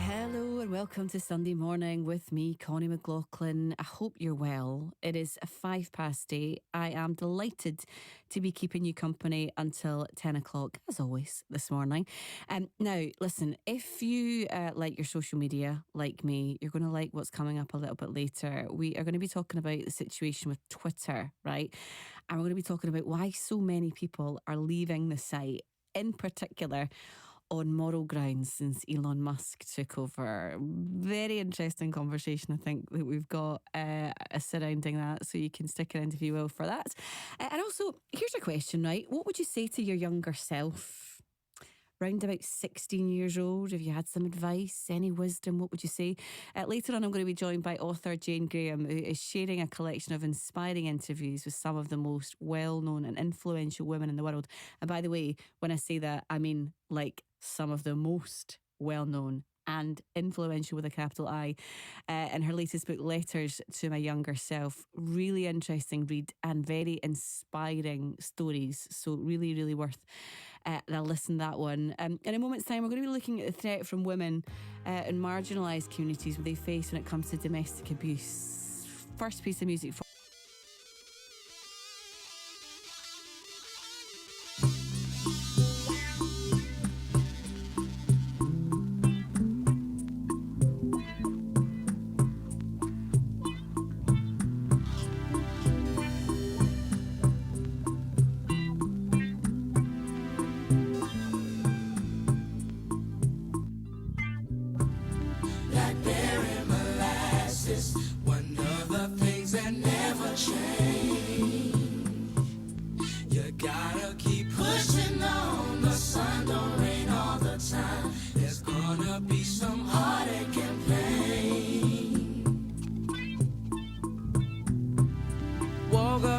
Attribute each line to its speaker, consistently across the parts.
Speaker 1: Hello and welcome to Sunday Morning with me, Connie McLaughlin. I hope you're well. It is 8:05. I am delighted to be keeping you company until 10 o'clock, as always, this morning. Now, listen, if you like your social media, like me, you're going to like what's coming up a little bit later. We are going to be talking about the situation with Twitter, right? And we're going to be talking about why so many people are leaving the site, in particular on moral grounds since Elon Musk took over. Very interesting conversation, I think, that we've got surrounding that. So you can stick around if you will for that. And also, here's a question, right? What would you say to your younger self? Round about 16 years old, if you had some advice, any wisdom, what would you say? Later on, I'm going to be joined by author Jane Graham, who is sharing a collection of inspiring interviews with some of the most well-known and influential women in the world. And by the way, when I say that, I mean like some of the most well-known and influential with a capital I. In her latest book, Letters to My Younger Self. Really interesting read and very inspiring stories. So really, really worth a listen to that one. In a moment's time, we're going to be looking at the threat from women in marginalised communities what they face when it comes to domestic abuse. First piece of music for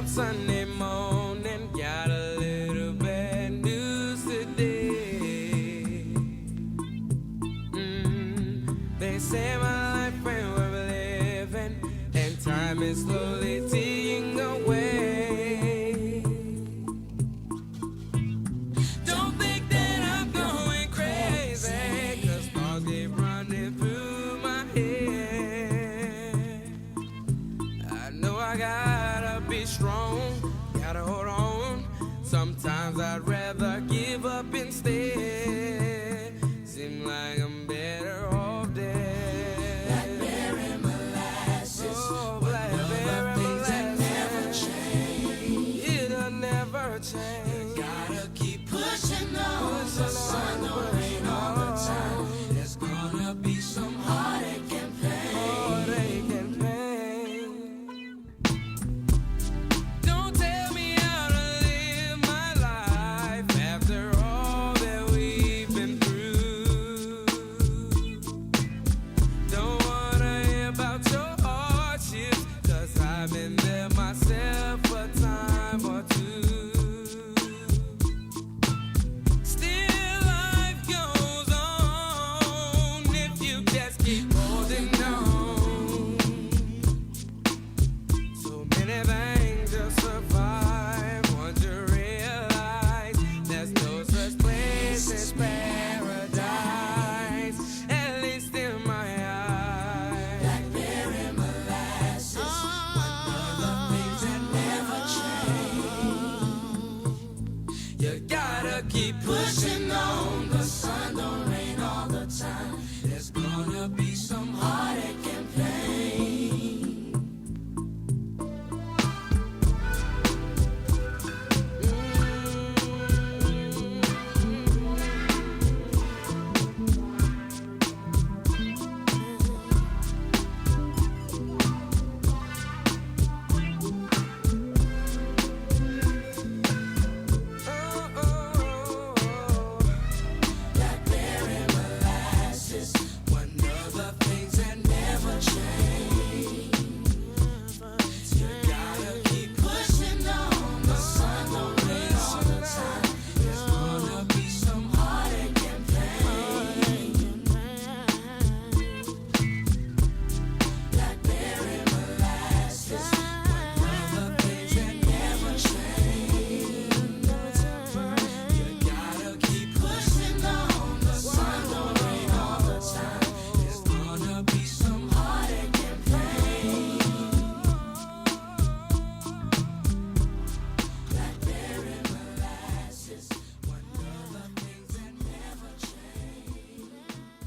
Speaker 2: Sunday morning, got a little bad news today. They say my life ain't worth living, and time is slowly ticking away. Don't think that I'm going crazy, 'cause thoughts keep running through my head. I know I gotta be strong, gotta hold on. Sometimes I'd rather give up instead. Seem like I'm better off dead. Blackberry molasses, oh, blackberry molasses, never change. It'll never change. You gotta keep pushing on. The sun don't rain all the time. There's gonna be some heartache and pain. Heartache and pain. Keep pushing on, the sun don't rain all the time. There's gonna be some heartache and pain.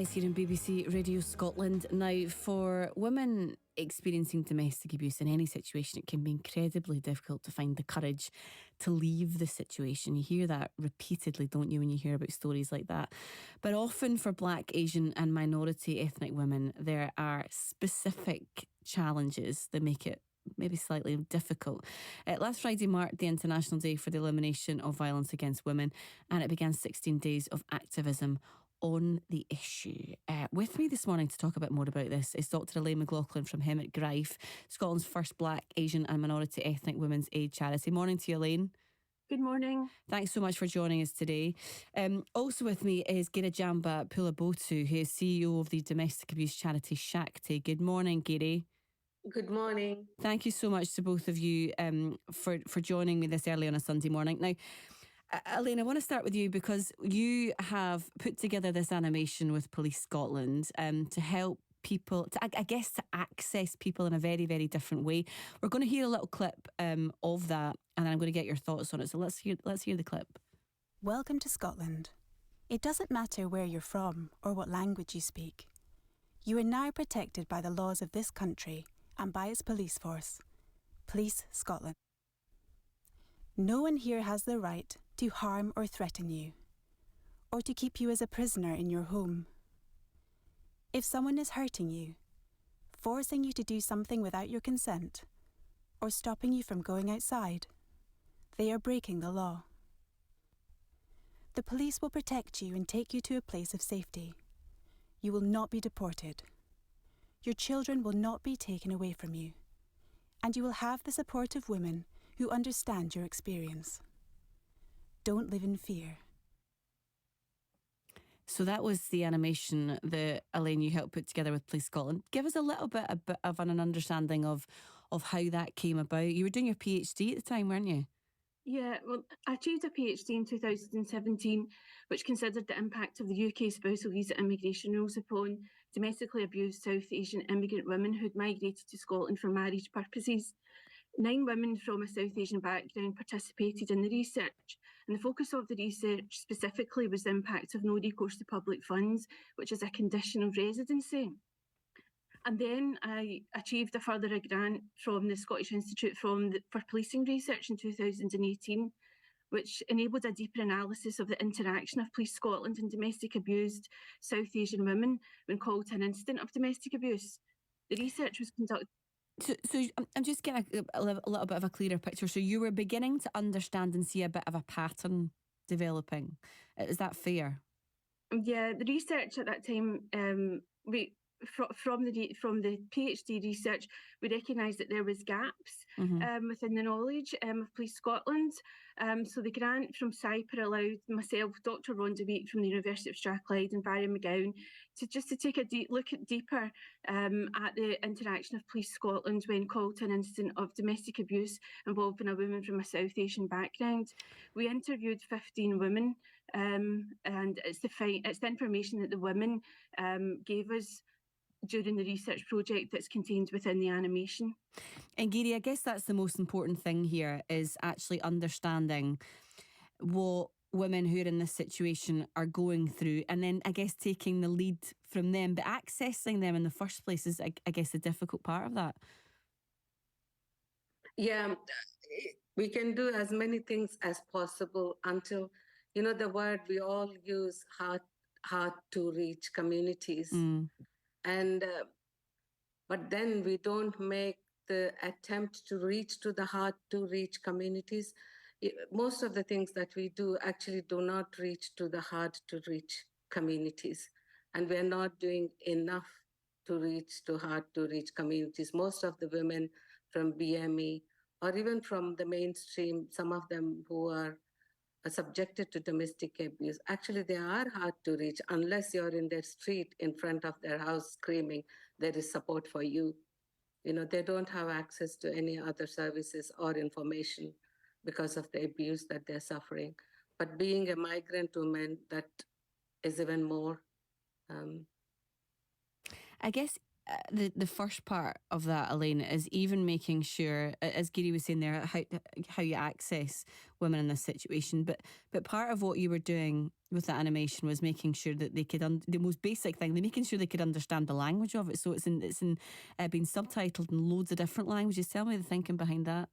Speaker 1: It's here in BBC Radio Scotland. Now, for women experiencing domestic abuse in any situation, it can be incredibly difficult to find the courage to leave the situation. You hear that repeatedly, don't you, when you hear about stories like that? But often for Black, Asian, and minority ethnic women, there are specific challenges that make it maybe slightly difficult. Last Friday marked the International Day for the Elimination of Violence Against Women, and it began 16 days of activism on the issue. With me this morning to talk a bit more about this is Dr. Elaine McLaughlin from Hemet Greif, Scotland's first Black, Asian and minority ethnic women's aid charity. Morning to you, Elaine.
Speaker 3: Good morning.
Speaker 1: Thanks so much for joining us today. Also with me is Girajamba Pulabotu, who is CEO of the domestic abuse charity Shakti. Good morning, Giri.
Speaker 3: Good morning.
Speaker 1: Thank you so much to both of you for joining me this early on a Sunday morning. Now, Elaine, I want to start with you because you have put together this animation with Police Scotland to help people, I guess, to access people in a very, very different way. We're going to hear a little clip of that, and then I'm going to get your thoughts on it. So let's hear the clip.
Speaker 4: Welcome to Scotland. It doesn't matter where you're from or what language you speak. You are now protected by the laws of this country and by its police force, Police Scotland. No one here has the right to harm or threaten you, or to keep you as a prisoner in your home. If someone is hurting you, forcing you to do something without your consent, or stopping you from going outside, they are breaking the law. The police will protect you and take you to a place of safety. You will not be deported. Your children will not be taken away from you, and you will have the support of women who understand your experience. Don't live in fear.
Speaker 1: So that was the animation that, Elaine, you helped put together with Police Scotland. Give us a little bit of an understanding of how that came about. You were doing your PhD at the time, weren't you?
Speaker 3: Yeah, well, I achieved a PhD in 2017, which considered the impact of the UK spousal visa immigration rules upon domestically abused South Asian immigrant women who'd migrated to Scotland for marriage purposes. 9 women from a South Asian background participated in the research, and the focus of the research specifically was the impact of no recourse to public funds, which is a condition of residency. And then I achieved a further grant from the Scottish Institute for Policing Research in 2018, which enabled a deeper analysis of the interaction of Police Scotland and domestic abused South Asian women when called to an incident of domestic abuse. The research was conducted.
Speaker 1: So I'm just getting a little bit of a clearer picture. So you were beginning to understand and see a bit of a pattern developing. Is that fair?
Speaker 3: Yeah, the research at that time, from the PhD research, we recognised that there was gaps within the knowledge of Police Scotland. So the grant from CYPR allowed myself, Dr. Rhonda Wheat from the University of Strathclyde and Barry McGowan to take a look deeper at the interaction of Police Scotland when called to an incident of domestic abuse involving a woman from a South Asian background. We interviewed 15 women, and it's the information that the women gave us during the research project that's contained within the animation.
Speaker 1: And Giri, I guess that's the most important thing here, is actually understanding what women who are in this situation are going through, and then I guess taking the lead from them, but accessing them in the first place is, I guess, the difficult part of that.
Speaker 5: Yeah, we can do as many things as possible until, the word we all use, hard to reach communities. And but then we don't make the attempt to reach to the hard to reach communities. Most of the things that we do actually do not reach to the hard to reach communities, and we're not doing enough to reach to hard to reach communities. Most of the women from BME or even from the mainstream, some of them who are subjected to domestic abuse, actually they are hard to reach unless you're in their street in front of their house screaming, there is support for you. They don't have access to any other services or information because of the abuse that they're suffering. But being a migrant woman, that is even more.
Speaker 1: I guess the first part of that, Elaine, is even making sure, as Gary was saying there, how you access women in this situation. But part of what you were doing with the animation was making sure that they could the most basic thing, they're making sure they could understand the language of it. So it's being subtitled in loads of different languages. Tell me the thinking behind that.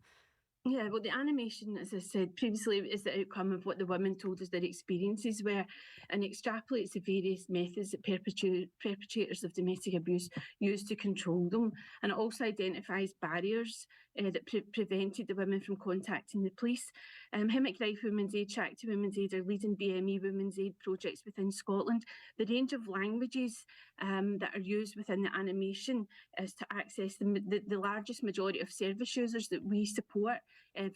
Speaker 3: Yeah, well, the animation, as I said previously, is the outcome of what the women told us their experiences were, and extrapolates the various methods that perpetrators of domestic abuse use to control them. And it also identifies barriers that prevented the women from contacting the police. Himachrife Women's Aid, Shakti Women's Aid are leading BME Women's Aid projects within Scotland. The range of languages that are used within the animation is to access the largest majority of service users that we support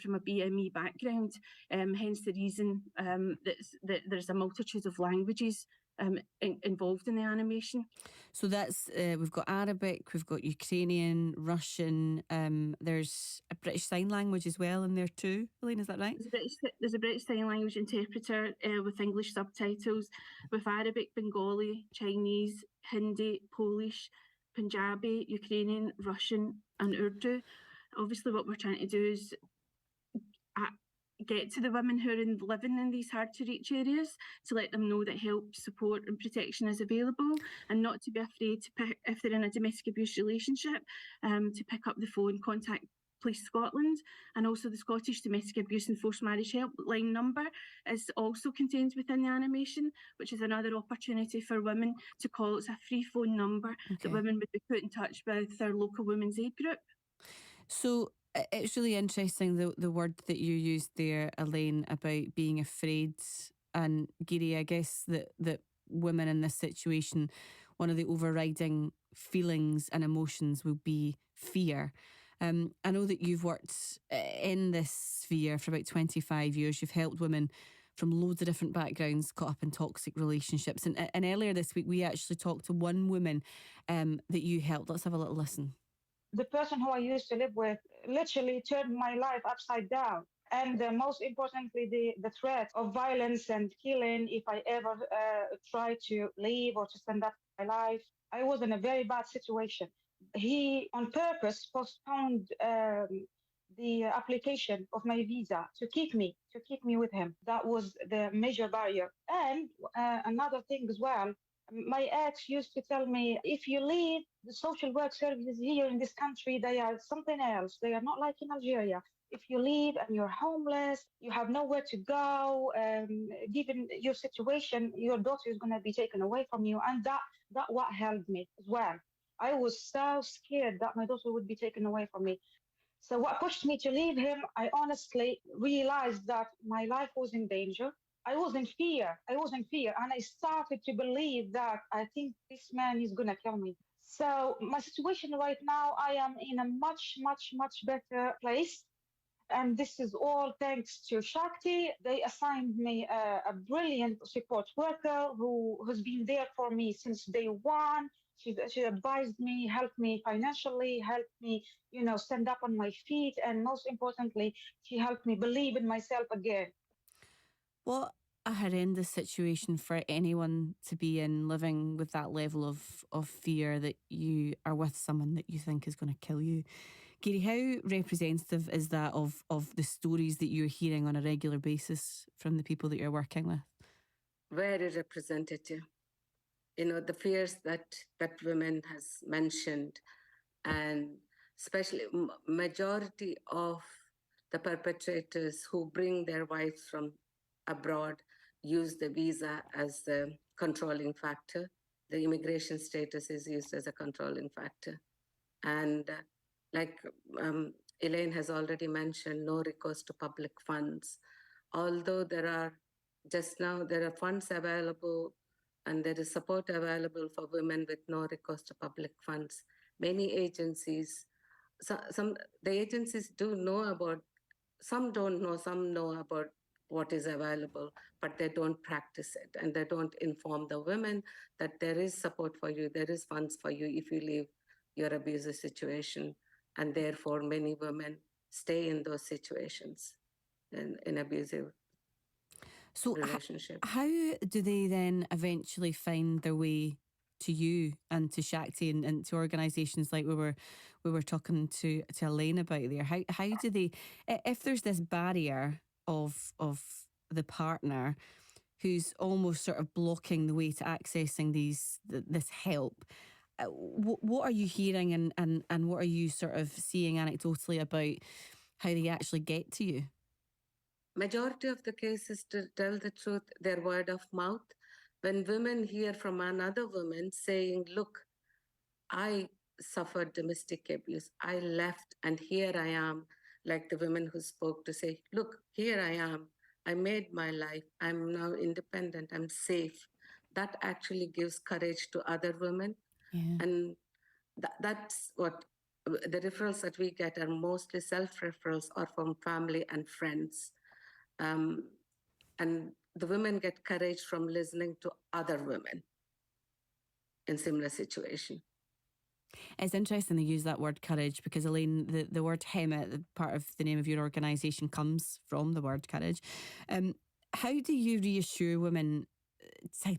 Speaker 3: from a BME background. Hence the reason that there's a multitude of languages involved in the animation.
Speaker 1: So that's we've got Arabic, we've got Ukrainian, Russian. There's a British Sign Language as well in there too. Elaine, is that right?
Speaker 3: There's a British Sign Language interpreter with English subtitles, with Arabic, Bengali, Chinese, Hindi, Polish, Punjabi, Ukrainian, Russian, and Urdu. Obviously, what we're trying to do is get to the women who are living in these hard-to-reach areas to let them know that help, support and protection is available, and not to be afraid to pick, if they're in a domestic abuse relationship, to pick up the phone, contact Police Scotland. And also the Scottish Domestic Abuse and Forced Marriage Helpline number is also contained within the animation, which is another opportunity for women to call. It's a free phone number that women would be put in touch with their local women's aid group.
Speaker 1: So it's really interesting the word that you used there, Elaine, about being afraid. And Gary, I guess that women in this situation, one of the overriding feelings and emotions will be fear. I know that you've worked in this sphere for about 25 years. You've helped women from loads of different backgrounds caught up in toxic relationships. And earlier this week, we actually talked to one woman that you helped. Let's have a little listen.
Speaker 6: The person who I used to live with literally turned my life upside down. And most importantly, the threat of violence and killing if I ever try to leave or to stand up for my life. I was in a very bad situation. He, on purpose, postponed the application of my visa to keep me with him. That was the major barrier. And another thing as well, my ex used to tell me, if you leave, the social work services here in this country, they are something else. They are not like in Algeria. If you leave and you're homeless, you have nowhere to go, given your situation, your daughter is going to be taken away from you. And that what held me as well. I was so scared that my daughter would be taken away from me. So what pushed me to leave him, I honestly realized that my life was in danger. I was in fear, and I started to believe that I think this man is going to kill me. So my situation right now, I am in a much, much, much better place. And this is all thanks to Shakti. They assigned me a brilliant support worker who has been there for me since day one. She advised me, helped me financially, helped me, stand up on my feet. And most importantly, she helped me believe in myself again.
Speaker 1: What a horrendous situation for anyone to be in, living with that level of fear that you are with someone that you think is going to kill you. Gary, how representative is that of the stories that you're hearing on a regular basis from the people that you're working with?
Speaker 5: Very representative. The fears that women has mentioned, and especially majority of the perpetrators who bring their wives from abroad use the visa as the controlling factor. The immigration status is used as a controlling factor. And like Elaine has already mentioned, no recourse to public funds. Although there are funds available and there is support available for women with no recourse to public funds. Many agencies, the agencies do know about, some don't know, some know about what is available, but they don't practice it and they don't inform the women that there is support for you, there is funds for you if you leave your abusive situation. And therefore, many women stay in those situations in abusive relationship.
Speaker 1: How do they then eventually find their way to you and to Shakti and to organisations like we were talking to Elaine about there? How do they, if there's this barrier of the partner who's almost sort of blocking the way to accessing this help, what are you hearing and what are you sort of seeing anecdotally about how they actually get to you?
Speaker 5: Majority of the cases, to tell the truth, they're word of mouth. When women hear from another woman saying, look, I suffered domestic abuse, I left and here I am, like the women who spoke to say, look, here I am, I made my life, I'm now independent, I'm safe. That actually gives courage to other women.
Speaker 1: Yeah.
Speaker 5: And that's what the referrals that we get are mostly self-referrals or from family and friends. And the women get courage from listening to other women in similar situation.
Speaker 1: It's interesting they use that word courage because, Elaine, the word HEMA, the part of the name of your organisation, comes from the word courage. How do you reassure women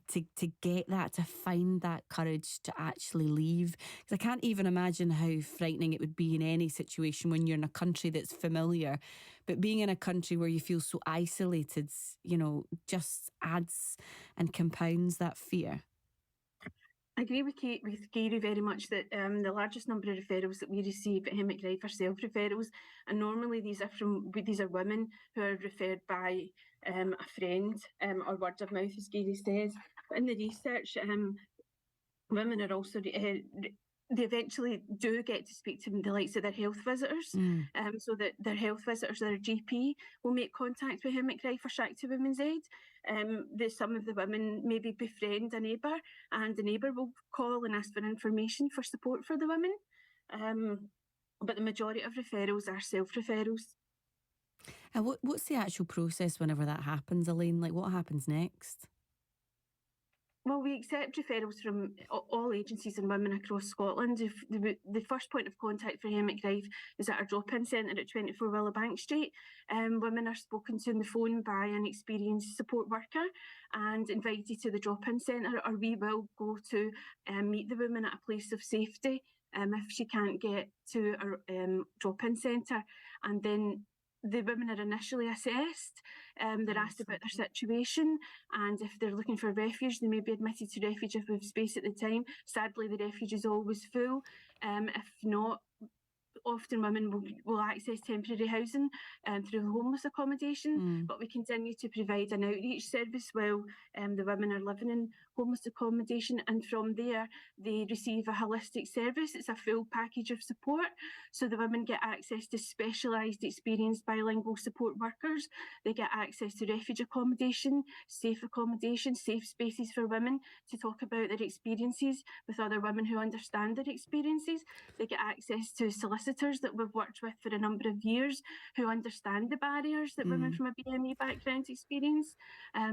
Speaker 1: to get that, to find that courage to actually leave? Because I can't even imagine how frightening it would be in any situation when you're in a country that's familiar, but being in a country where you feel so isolated, just adds and compounds that fear.
Speaker 3: I agree with Gary very much that the largest number of referrals that we receive at Hemmett Grive are self-referrals, and normally these are women who are referred by a friend or word of mouth, as Gary says. But in the research, women are also they eventually do get to speak to the likes of their health visitors, so that their health visitors, their GP, will make contact with Hemmett Grive for Shakti Women's Aid. Some of the women maybe befriend a neighbour, and the neighbour will call and ask for information for support for the women. But the majority of referrals are self-referrals.
Speaker 1: And what's the actual process whenever that happens, Elaine? Like, what happens next?
Speaker 3: Well, we accept referrals from all agencies and women across Scotland. If the first point of contact for Hemmett Grive is at our drop-in centre at 24 Willowbank Street. Women are spoken to on the phone by an experienced support worker and invited to the drop-in centre, or we will go to meet the woman at a place of safety if she can't get to our drop-in centre. And then the women are initially assessed. They're asked about their situation, and if they're looking for refuge, they may be admitted to refuge if we have space at the time. Sadly, the refuge is always full. If not, often women will access temporary housing through homeless accommodation, but we continue to provide an outreach service while the women are living in homeless accommodation, and from there they receive a holistic service. It's a full package of support, so the women get access to specialised, experienced bilingual support workers. They get access to refuge accommodation, safe spaces for women to talk about their experiences with other women who understand their experiences. They get access to solicitors that we've worked with for a number of years who understand the barriers that women from a BME background experience.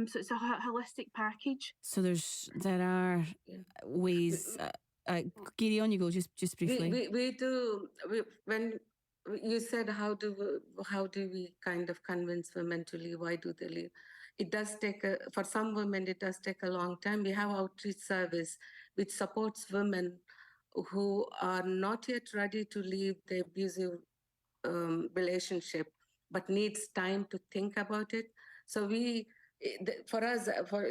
Speaker 3: So it's a holistic package.
Speaker 1: So there are ways. Gary, on you go, just briefly.
Speaker 5: We do. When you said how do we kind of convince women to leave? Why do they leave? It does take for some women it does take a long time. We have outreach service which supports women who are not yet ready to leave the abusive relationship, but needs time to think about it. So for us, for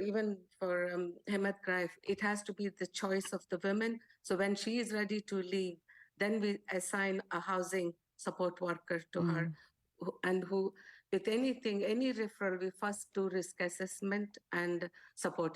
Speaker 5: Hemmett Grive, it has to be the choice of the women. So when she is ready to leave, then we assign a housing support worker to her, and who, with any referral, we first do risk assessment and support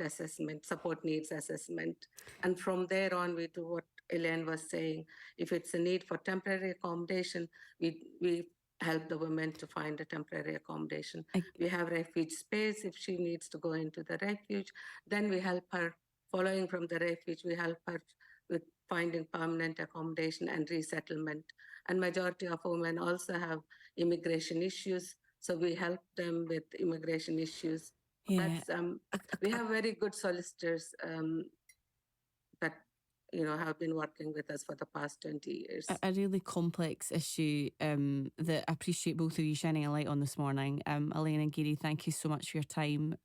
Speaker 5: needs assessment. And from there on, we do what Elaine was saying. If it's a need for temporary accommodation, we help the women to find a temporary accommodation. We have refuge space. If she needs to go into the refuge, then we help her. Following from the refuge, we help her with finding permanent accommodation and resettlement. And majority of women also have immigration issues, so we help them with immigration issues.
Speaker 1: Yeah.
Speaker 5: We have very good solicitors that have been working with us for the past 20 years.
Speaker 1: A really complex issue that I appreciate both of you shining a light on this morning. Elaine and Gary, thank you so much for your time.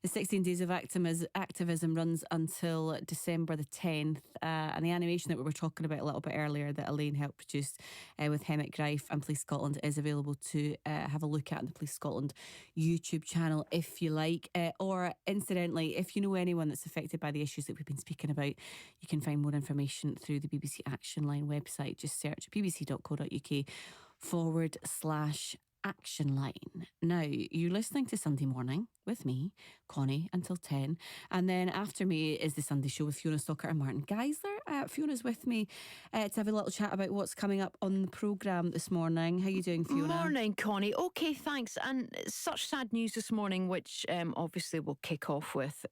Speaker 1: The 16 Days of Activism runs until December the 10th. And the animation that we were talking about a little bit earlier that Elaine helped produce with Hemant Greif and Police Scotland is available to have a look at on the Police Scotland YouTube channel if you like. Or incidentally, if you know anyone that's affected by the issues that we've been speaking about, you can find more information through the BBC Action Line website. Just search bbc.co.uk/Action Line. Now, you're listening to Sunday Morning with me, Connie, until 10. And then after me is the Sunday Show with Fiona Stockert and Martin Geisler. Fiona's with me to have a little chat about what's coming up on the programme this morning. How you doing, Fiona?
Speaker 7: Morning, Connie. Okay, thanks. And such sad news this morning, which obviously we'll kick off with.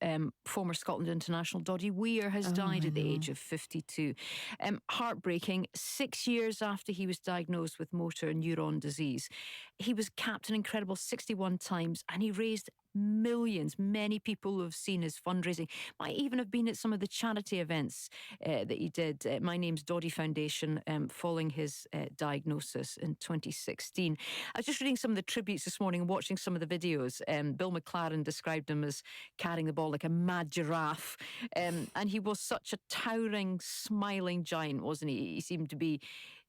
Speaker 7: Former Scotland international Doddie Weir has died at the age of 52. Heartbreaking. 6 years after he was diagnosed with motor neuron disease. He was capped an incredible 61 times and he raised millions. Many people have seen his fundraising, might even have been at some of the charity events that he did. My Name's Doddie Foundation, following his diagnosis in 2016. I was just reading some of the tributes this morning and watching some of the videos. Bill McLaren described him as carrying the ball like a mad giraffe. And he was such a towering, smiling giant, wasn't he? He seemed to be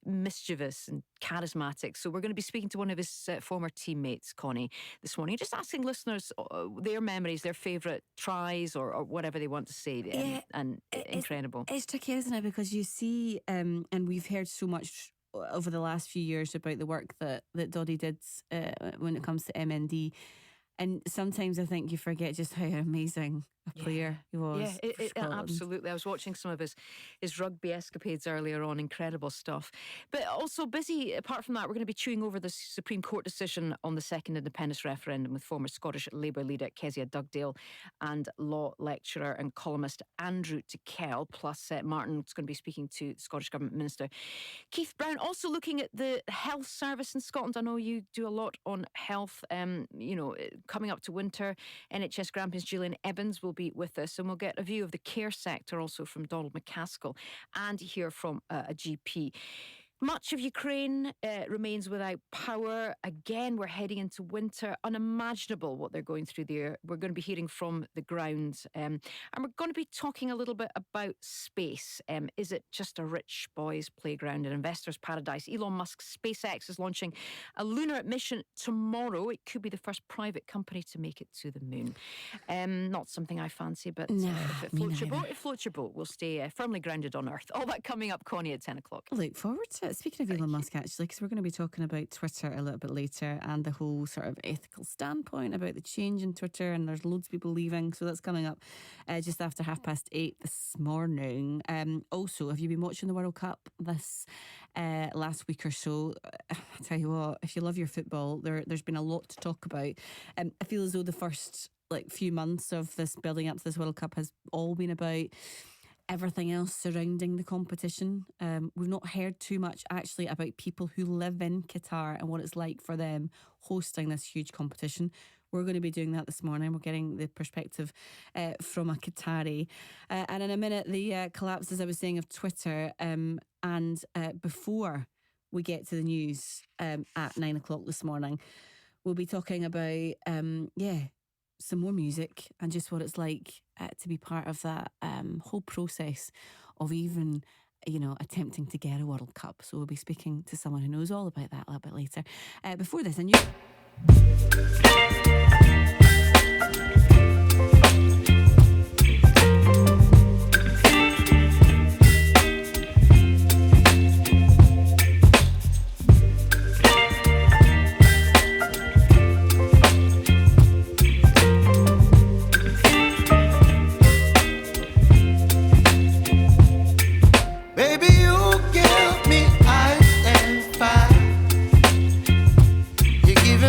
Speaker 7: mischievous and charismatic. So we're going to be speaking to one of his former teammates, Connie, this morning, just asking listeners their memories, their favourite tries or whatever they want to say. And incredible.
Speaker 1: It's tricky, isn't it? Because you see, and we've heard so much over the last few years about the work that Doddie did when it comes to MND. And sometimes I think you forget just how amazing a player he was.
Speaker 7: Yeah, absolutely. I was watching some of his rugby escapades earlier on. Incredible stuff. But also busy, apart from that, we're going to be chewing over the Supreme Court decision on the second independence referendum with former Scottish Labour leader Kezia Dugdale and law lecturer and columnist Andrew Tickell. Plus, Martin's going to be speaking to the Scottish Government Minister Keith Brown. Also looking at the health service in Scotland. I know you do a lot on health. Coming up to winter, NHS Grampians Gillian Evans will be with us, and we'll get a view of the care sector also from Donald McCaskill and hear from a GP. Much of Ukraine remains without power. Again, we're heading into winter. Unimaginable what they're going through there. We're going to be hearing from the ground. And we're going to be talking a little bit about space. Is it just a rich boys' playground, an investor's paradise? Elon Musk's SpaceX is launching a lunar mission tomorrow. It could be the first private company to make it to the moon. Not something I fancy, but if it floats your boat, it floats your boat. We'll stay firmly grounded on Earth. All that coming up, Connie, at 10 o'clock.
Speaker 1: Look forward to it. Speaking of Elon Musk, actually, because we're going to be talking about Twitter a little bit later and the whole sort of ethical standpoint about the change in Twitter, and there's loads of people leaving, so that's coming up just after 8:30 this morning. Also, have you been watching the World Cup this last week or so? I tell you what, if you love your football, there's been a lot to talk about. I feel as though the first few months of this building up to this World Cup has all been about everything else surrounding the competition. We've not heard too much actually about people who live in Qatar and what it's like for them hosting this huge competition. We're going to be doing that this morning. We're getting the perspective from a Qatari. And in a minute, the collapse, as I was saying, of Twitter. And before we get to the news at 9 o'clock this morning, we'll be talking about, some more music and just what it's like to be part of that whole process of even, attempting to get a World Cup. So we'll be speaking to someone who knows all about that a little bit later. Before this, and you...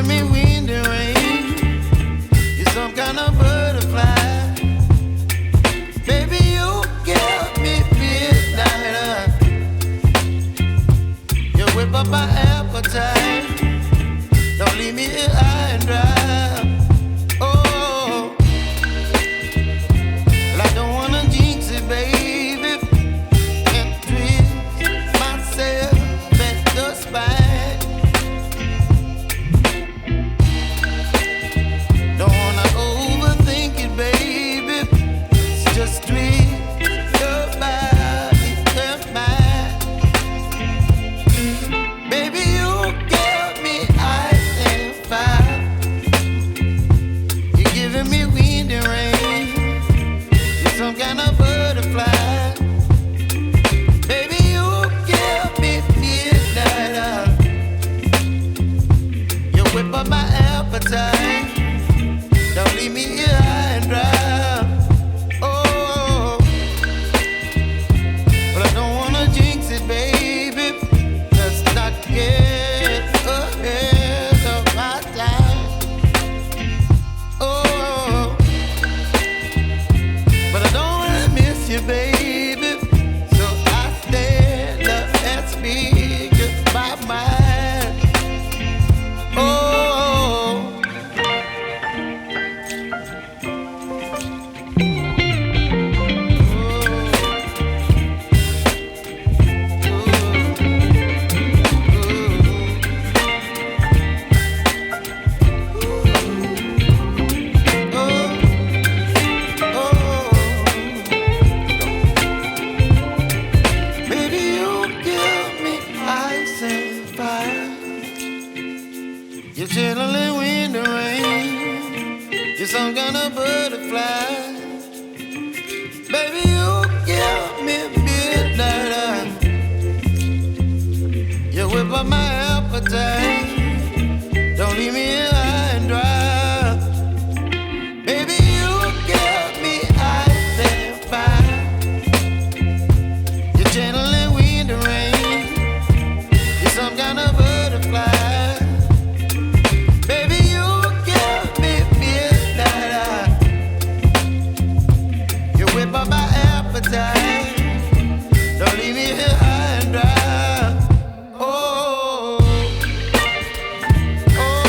Speaker 8: Me wind and rain.
Speaker 2: butterfly. Baby, you give me midnight. You whip up my appetite. Don't leave me here high and dry. Baby, you give me ice and fire. You're channeling wind and rain. You're some kind of butterfly. Baby, you give me midnight. You whip up my appetite. Don't leave me here high and dry. Oh, oh,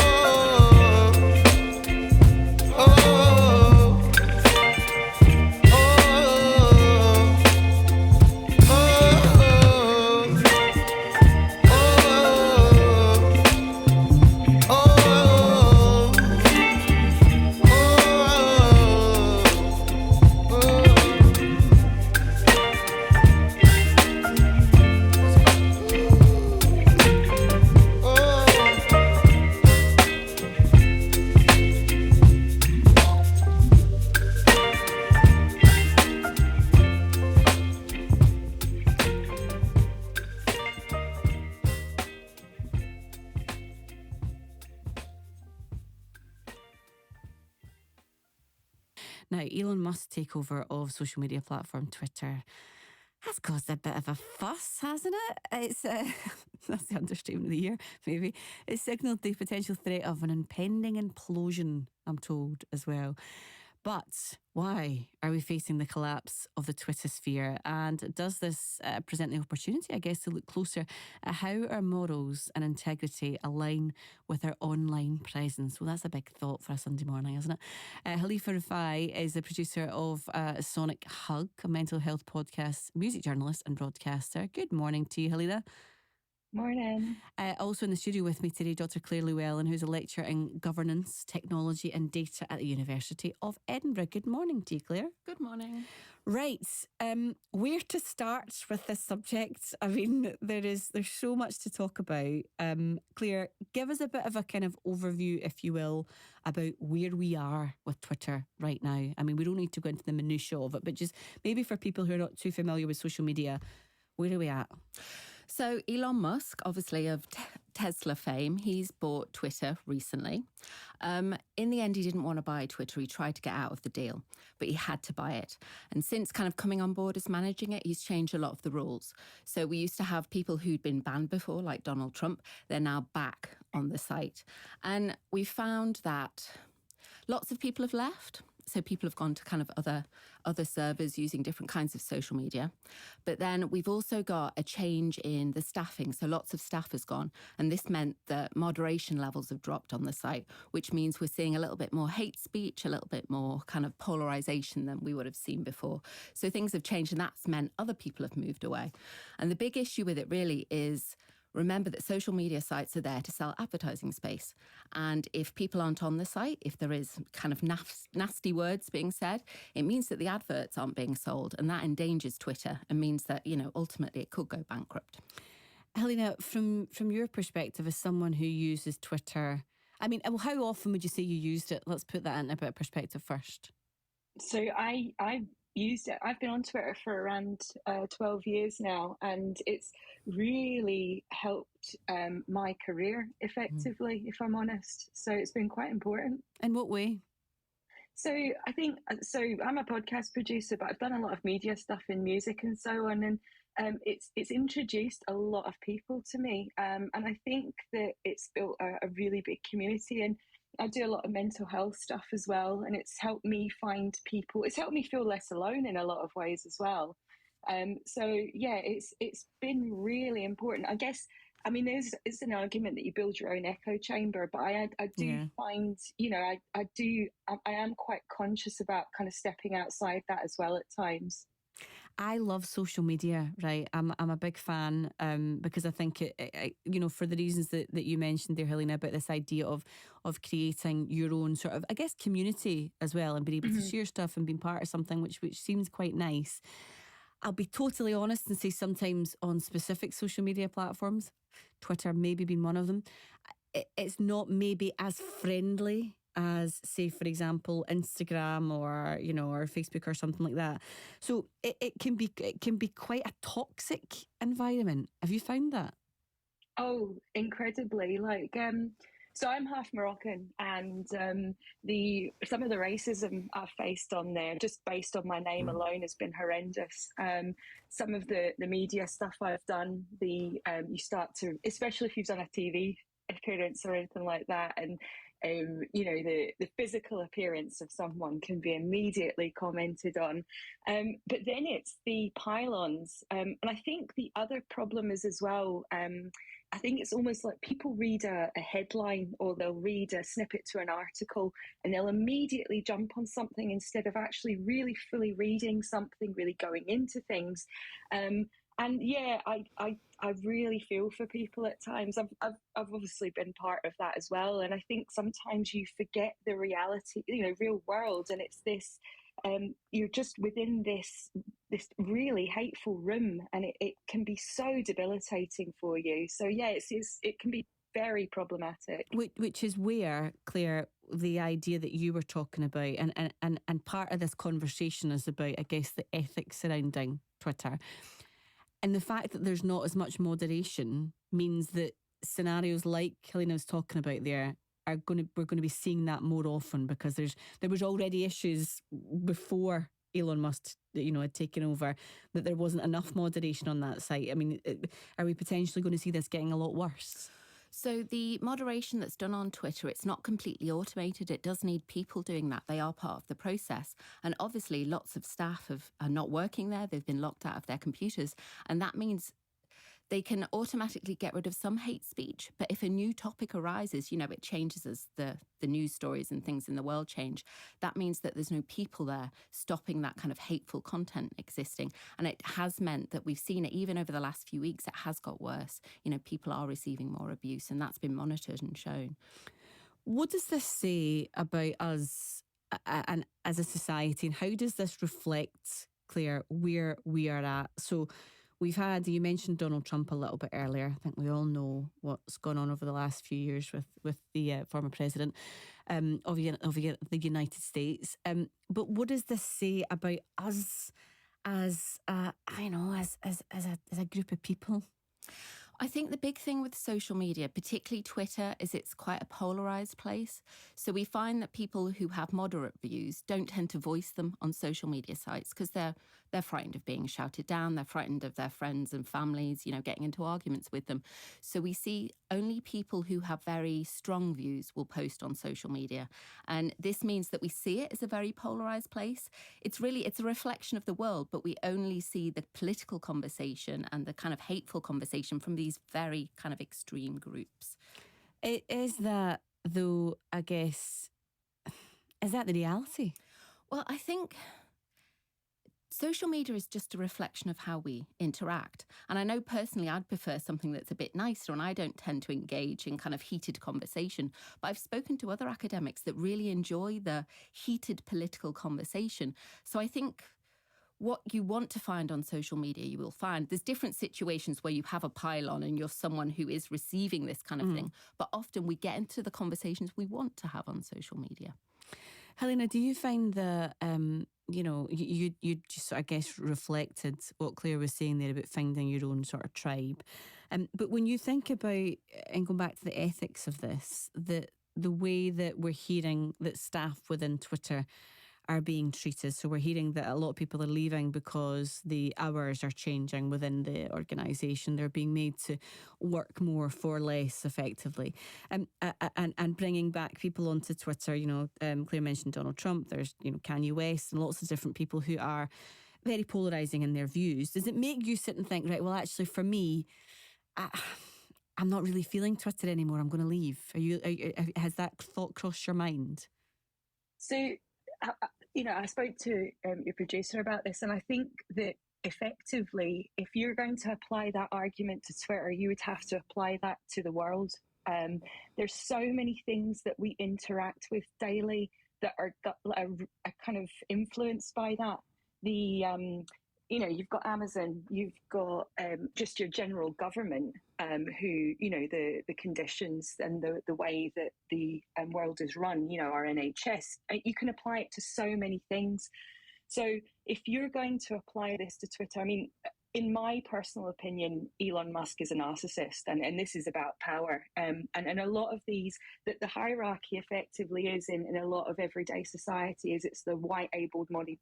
Speaker 2: oh, oh,
Speaker 1: Now, Elon Musk's takeover of social media platform Twitter has caused a bit of a fuss, hasn't it? It's that's the understatement of the year, maybe. It signalled the potential threat of an impending implosion, I'm told, as well. But why are we facing the collapse of the Twitter sphere? And does this present the opportunity, I guess, to look closer at how our morals and integrity align with our online presence? Well, that's a big thought for a Sunday morning, isn't it? Khalifa Rafai is the producer of Sonic Hug, a mental health podcast, music journalist and broadcaster. Good morning to you, Khalifa.
Speaker 8: Morning.
Speaker 1: Also in the studio with me today, Dr. Claire Llewellyn, who's a lecturer in governance, technology and data at the University of Edinburgh. Good morning to you, Claire.
Speaker 9: Good morning.
Speaker 1: Right, where to start with this subject? I mean, there's so much to talk about. Claire, give us a bit of a kind of overview, if you will, about where we are with Twitter right now. I mean, we don't need to go into the minutiae of it, but just maybe for people who are not too familiar with social media, where are we at?
Speaker 9: So Elon Musk, obviously of Tesla fame, he's bought Twitter recently. In the end, he didn't want to buy Twitter. He tried to get out of the deal, but he had to buy it. And since kind of coming on board as managing it, he's changed a lot of the rules. So we used to have people who'd been banned before, like Donald Trump. They're now back on the site. And we found that lots of people have left. So people have gone to kind of other servers using different kinds of social media. But then we've also got a change in the staffing. So lots of staff has gone. And this meant that moderation levels have dropped on the site, which means we're seeing a little bit more hate speech, a little bit more kind of polarization than we would have seen before. So things have changed, and that's meant other people have moved away. And the big issue with it really is, remember that social media sites are there to sell advertising space. And if people aren't on the site, if there is kind of nasty words being said, it means that the adverts aren't being sold. And that endangers Twitter and means that, ultimately it could go bankrupt.
Speaker 1: Helena, from your perspective as someone who uses Twitter, I mean, how often would you say you used it? Let's put that in a bit of perspective first.
Speaker 8: So I used it. I've been on Twitter for around 12 years now, and it's really helped my career effectively, if I'm honest. So it's been quite important.
Speaker 1: In what way?
Speaker 8: So I think, I'm a podcast producer, but I've done a lot of media stuff in music and so on. And it's introduced a lot of people to me. And I think that it's built a really big community. And I do a lot of mental health stuff as well. And it's helped me find people. It's helped me feel less alone in a lot of ways as well. It's been really important. I guess, I mean, it's an argument that you build your own echo chamber, but I do find, I am quite conscious about kind of stepping outside that as well at times.
Speaker 1: I love social media, right? I'm a big fan because I think it for the reasons that you mentioned there, Helena, about this idea of creating your own sort of, I guess, community as well, and being able to share stuff and being part of something which seems quite nice. I'll be totally honest and say sometimes on specific social media platforms, Twitter maybe being one of them, it's not maybe as friendly as, say, for example, Instagram or, you know, or Facebook or something like that. So it can be quite a toxic environment. Have you found that?
Speaker 8: Oh, incredibly. So I'm half Moroccan, and some of the racism I've faced on there, just based on my name alone, has been horrendous. Some of the media stuff I've done, you start to, especially if you've done a TV appearance or anything like that, and you know, the physical appearance of someone can be immediately commented on. But then it's the pylons. And I think the other problem is as well, I think it's almost like people read a headline, or they'll read a snippet to an article, and they'll immediately jump on something instead of actually really fully reading something, really going into things. And yeah, I really feel for people at times. I've obviously been part of that as well, and I think sometimes you forget the reality, you know, real world, and it's this. You're just within this really hateful room, and it can be so debilitating for you. So yeah, it can be very problematic.
Speaker 1: Which is where, Claire, the idea that you were talking about, and part of this conversation is about, I guess, the ethics surrounding Twitter. And the fact that there's not as much moderation means that scenarios like Helena was talking about there we're going to be seeing that more often, because there was already issues before Elon Musk, you know, had taken over, that there wasn't enough moderation on that site. I mean, are we potentially going to see this getting a lot worse?
Speaker 9: So the moderation that's done on Twitter, it's not completely automated. It does need people doing that. They are part of the process. And obviously lots of staff are not working there. They've been locked out of their computers. And that means they can automatically get rid of some hate speech. But if a new topic arises, you know, it changes as the news stories and things in the world change. That means that there's no people there stopping that kind of hateful content existing. And it has meant that we've seen it even over the last few weeks. It has got worse. You know, people are receiving more abuse, and that's been monitored and shown.
Speaker 1: What does this say about us and as a society, and how does this reflect, Claire, where we are at? So we've had, you mentioned Donald Trump a little bit earlier. I think we all know what's gone on over the last few years with the former president of the United States. But what does this say about us as a group of people?
Speaker 9: I think the big thing with social media, particularly Twitter, is it's quite a polarised place. So we find that people who have moderate views don't tend to voice them on social media sites because they're frightened of being shouted down. They're frightened of their friends and families, you know, getting into arguments with them. So we see only people who have very strong views will post on social media. And this means that we see it as a very polarised place. It's a reflection of the world, but we only see the political conversation and the kind of hateful conversation from these very kind of extreme groups.
Speaker 1: Is that, though, I guess, is that the reality?
Speaker 9: Well, I think social media is just a reflection of how we interact. And I know personally I'd prefer something that's a bit nicer, and I don't tend to engage in kind of heated conversation. But I've spoken to other academics that really enjoy the heated political conversation. So I think what you want to find on social media, you will find. There's different situations where you have a pylon and you're someone who is receiving this kind of thing. But often we get into the conversations we want to have on social media.
Speaker 1: Helena, do you find that, you know, you just, I guess, reflected what Claire was saying there about finding your own sort of tribe. But when you think about, and going back to the ethics of this, the way that we're hearing that staff within Twitter are being treated. So we're hearing that a lot of people are leaving because the hours are changing within the organisation. They're being made to work more for less effectively. And bringing back people onto Twitter, you know, Claire mentioned Donald Trump, there's, you know, Kanye West and lots of different people who are very polarising in their views. Does it make you sit and think, right, well, actually for me, I'm not really feeling Twitter anymore, I'm going to leave? Has that thought crossed your mind?
Speaker 8: So, you know, I spoke to your producer about this, and I think that effectively, if you're going to apply that argument to Twitter, you would have to apply that to the world. There's so many things that we interact with daily that are kind of influenced by that. You know, you've got Amazon, you've got just your general government. who, you know, the conditions and the way that the world is run, you know, our NHS, you can apply it to so many things. So if you're going to apply this to Twitter, I mean, in my personal opinion, Elon Musk is a narcissist, and this is about power. And a lot of these, that the hierarchy effectively is in a lot of everyday society is it's the white able-bodied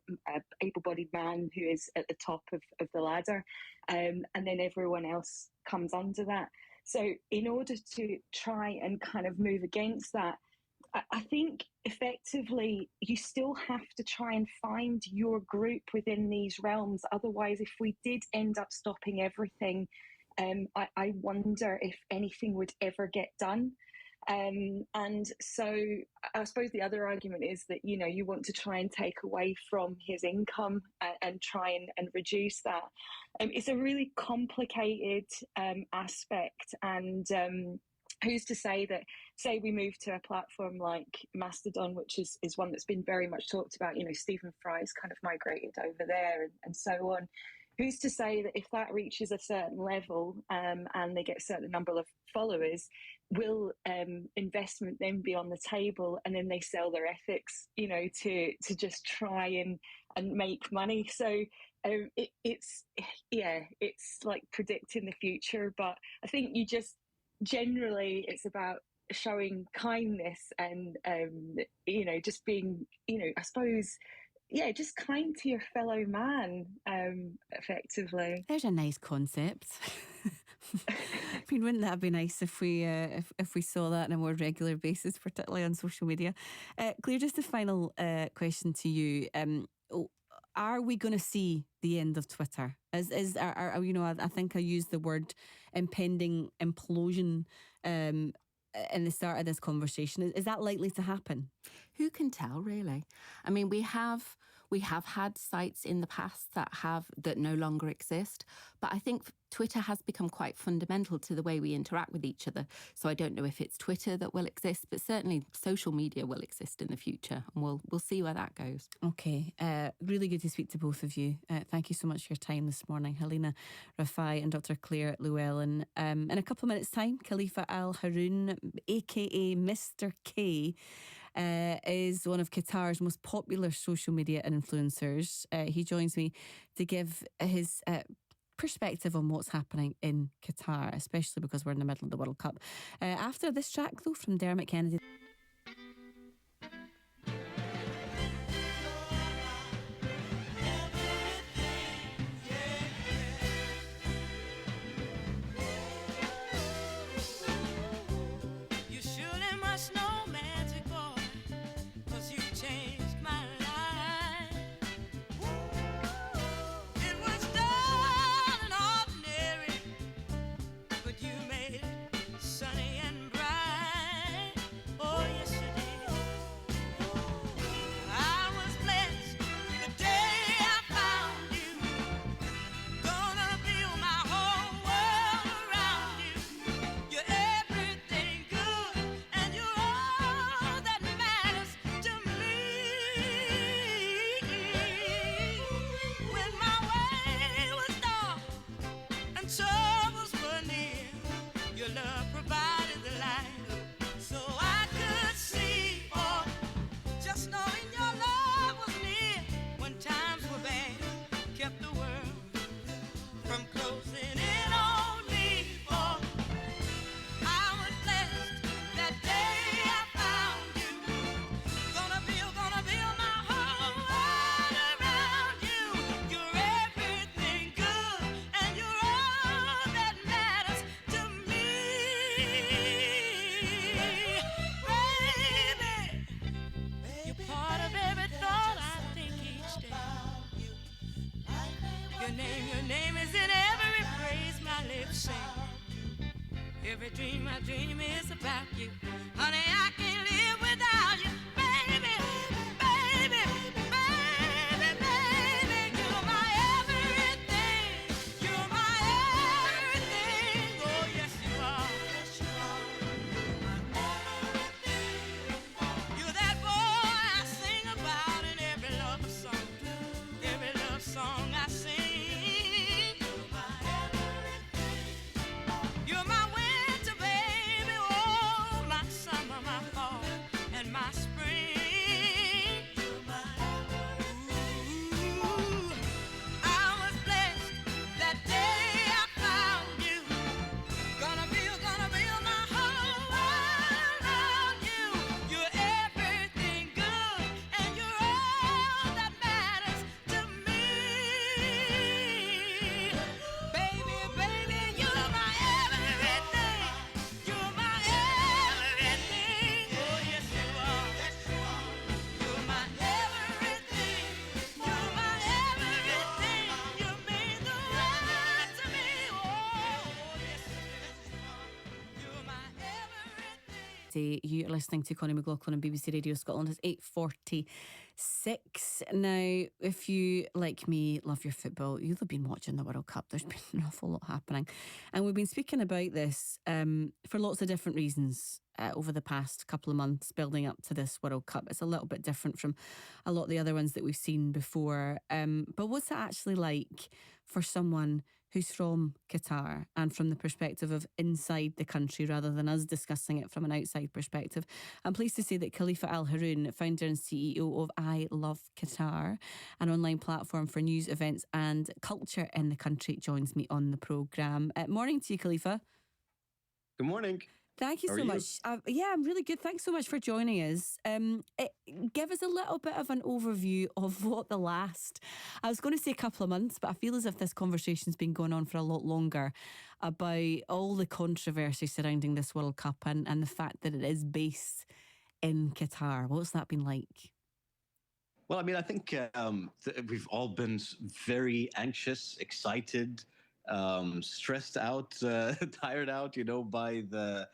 Speaker 8: man who is at the top of the ladder, and then everyone else comes under that. So in order to try and kind of move against that, I think effectively you still have to try and find your group within these realms. Otherwise, if we did end up stopping everything, I wonder if anything would ever get done. And so I suppose the other argument is that, you know, you want to try and take away from his income and try and reduce that. It's a really complicated aspect, and who's to say that, say we move to a platform like Mastodon, which is one that's been very much talked about, you know, Stephen Fry's kind of migrated over there and so on. Who's to say that if that reaches a certain level and they get a certain number of followers, will investment then be on the table, and then they sell their ethics, you know, to just try and make money? So it's like predicting the future, but I think you just, generally it's about showing kindness and you know, just being, you know, I suppose, yeah, just kind to your fellow man, effectively.
Speaker 1: There's a nice concept. I mean, wouldn't that be nice if we saw that on a more regular basis, particularly on social media? Claire, just a final question to you. Are we going to see the end of Twitter? You know, I think I used the word impending implosion in the start of this conversation. Is that likely to happen?
Speaker 9: Who can tell, really? I mean, we have had sites in the past that no longer exist, but I think Twitter has become quite fundamental to the way we interact with each other. So I don't know if it's Twitter that will exist, but certainly social media will exist in the future, and we'll see where that goes.
Speaker 1: Okay, really good to speak to both of you. Thank you so much for your time this morning, Helena Rafai and Dr. Claire Llewellyn. In a couple of minutes' time, Khalifa Al Haroun, aka Mr. K, is one of Qatar's most popular social media influencers. He joins me to give his perspective on what's happening in Qatar, especially because we're in the middle of the World Cup. After this track, though, from Dermot Kennedy.
Speaker 2: Your name is in every phrase my lips sing. Every dream I dream is about you. Honey, I can't live without you. Baby, baby, baby, baby. You're my everything. You're my everything. Oh, yes, you are. Yes, you are. You're that boy I sing about in every love song. Every love song I sing. You're my
Speaker 1: Wednesday. You are listening to Connie McLaughlin on BBC Radio Scotland. It's 8:46. Now, if you, like me, love your football, you'll have been watching the World Cup. There's been an awful lot happening. And we've been speaking about this for lots of different reasons over the past couple of months building up to this World Cup. It's a little bit different from a lot of the other ones that we've seen before. But what's it actually like for someone who's from Qatar and from the perspective of inside the country rather than us discussing it from an outside perspective? I'm pleased to say that Khalifa Al Haroon, founder and CEO of I Love Qatar, an online platform for news, events and culture in the country, joins me on the programme. Morning to you, Khalifa.
Speaker 10: Good morning.
Speaker 1: Thank you so much. Yeah, I'm really good. Thanks so much for joining us. Give us a little bit of an overview of what the last, I was going to say a couple of months, but I feel as if this conversation's been going on for a lot longer about all the controversy surrounding this World Cup and the fact that it is based in Qatar. What's that been like?
Speaker 10: Well, I mean, I think we've all been very anxious, excited, stressed out, tired out, by the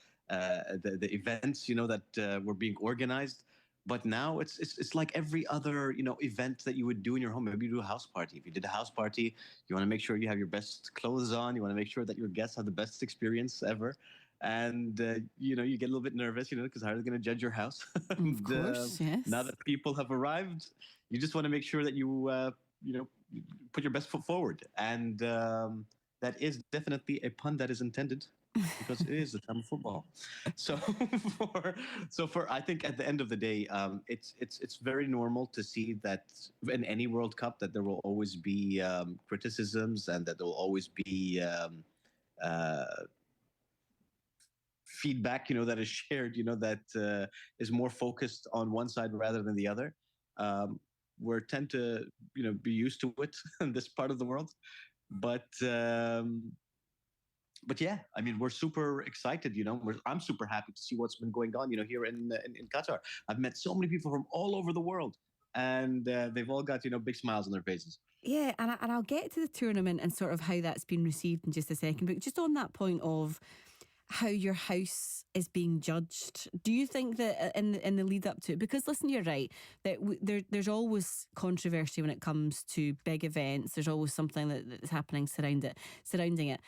Speaker 10: events, that were being organized. But now it's like every other, event that you would do in your home. Maybe you do a house party. If you did a house party, you want to make sure you have your best clothes on. You want to make sure that your guests have the best experience ever. And, you get a little bit nervous, because how are they going to judge your house?
Speaker 1: Of course, yes.
Speaker 10: Now that people have arrived, you just want to make sure that you, put your best foot forward. And that is definitely a pun that is intended. Because it is the time of football. So for I think at the end of the day, it's very normal to see that in any World Cup that there will always be criticisms and that there will always be feedback, that is shared, that is more focused on one side rather than the other. We tend to, be used to it in this part of the world, But yeah, I mean, we're super excited, I'm super happy to see what's been going on, here in Qatar. I've met so many people from all over the world and they've all got, big smiles on their faces.
Speaker 1: Yeah, and I'll get to the tournament and sort of how that's been received in just a second. But just on that point of how your house is being judged, do you think that in the lead up to it, because listen, you're right, that there's always controversy when it comes to big events. There's always something that's happening surrounding it.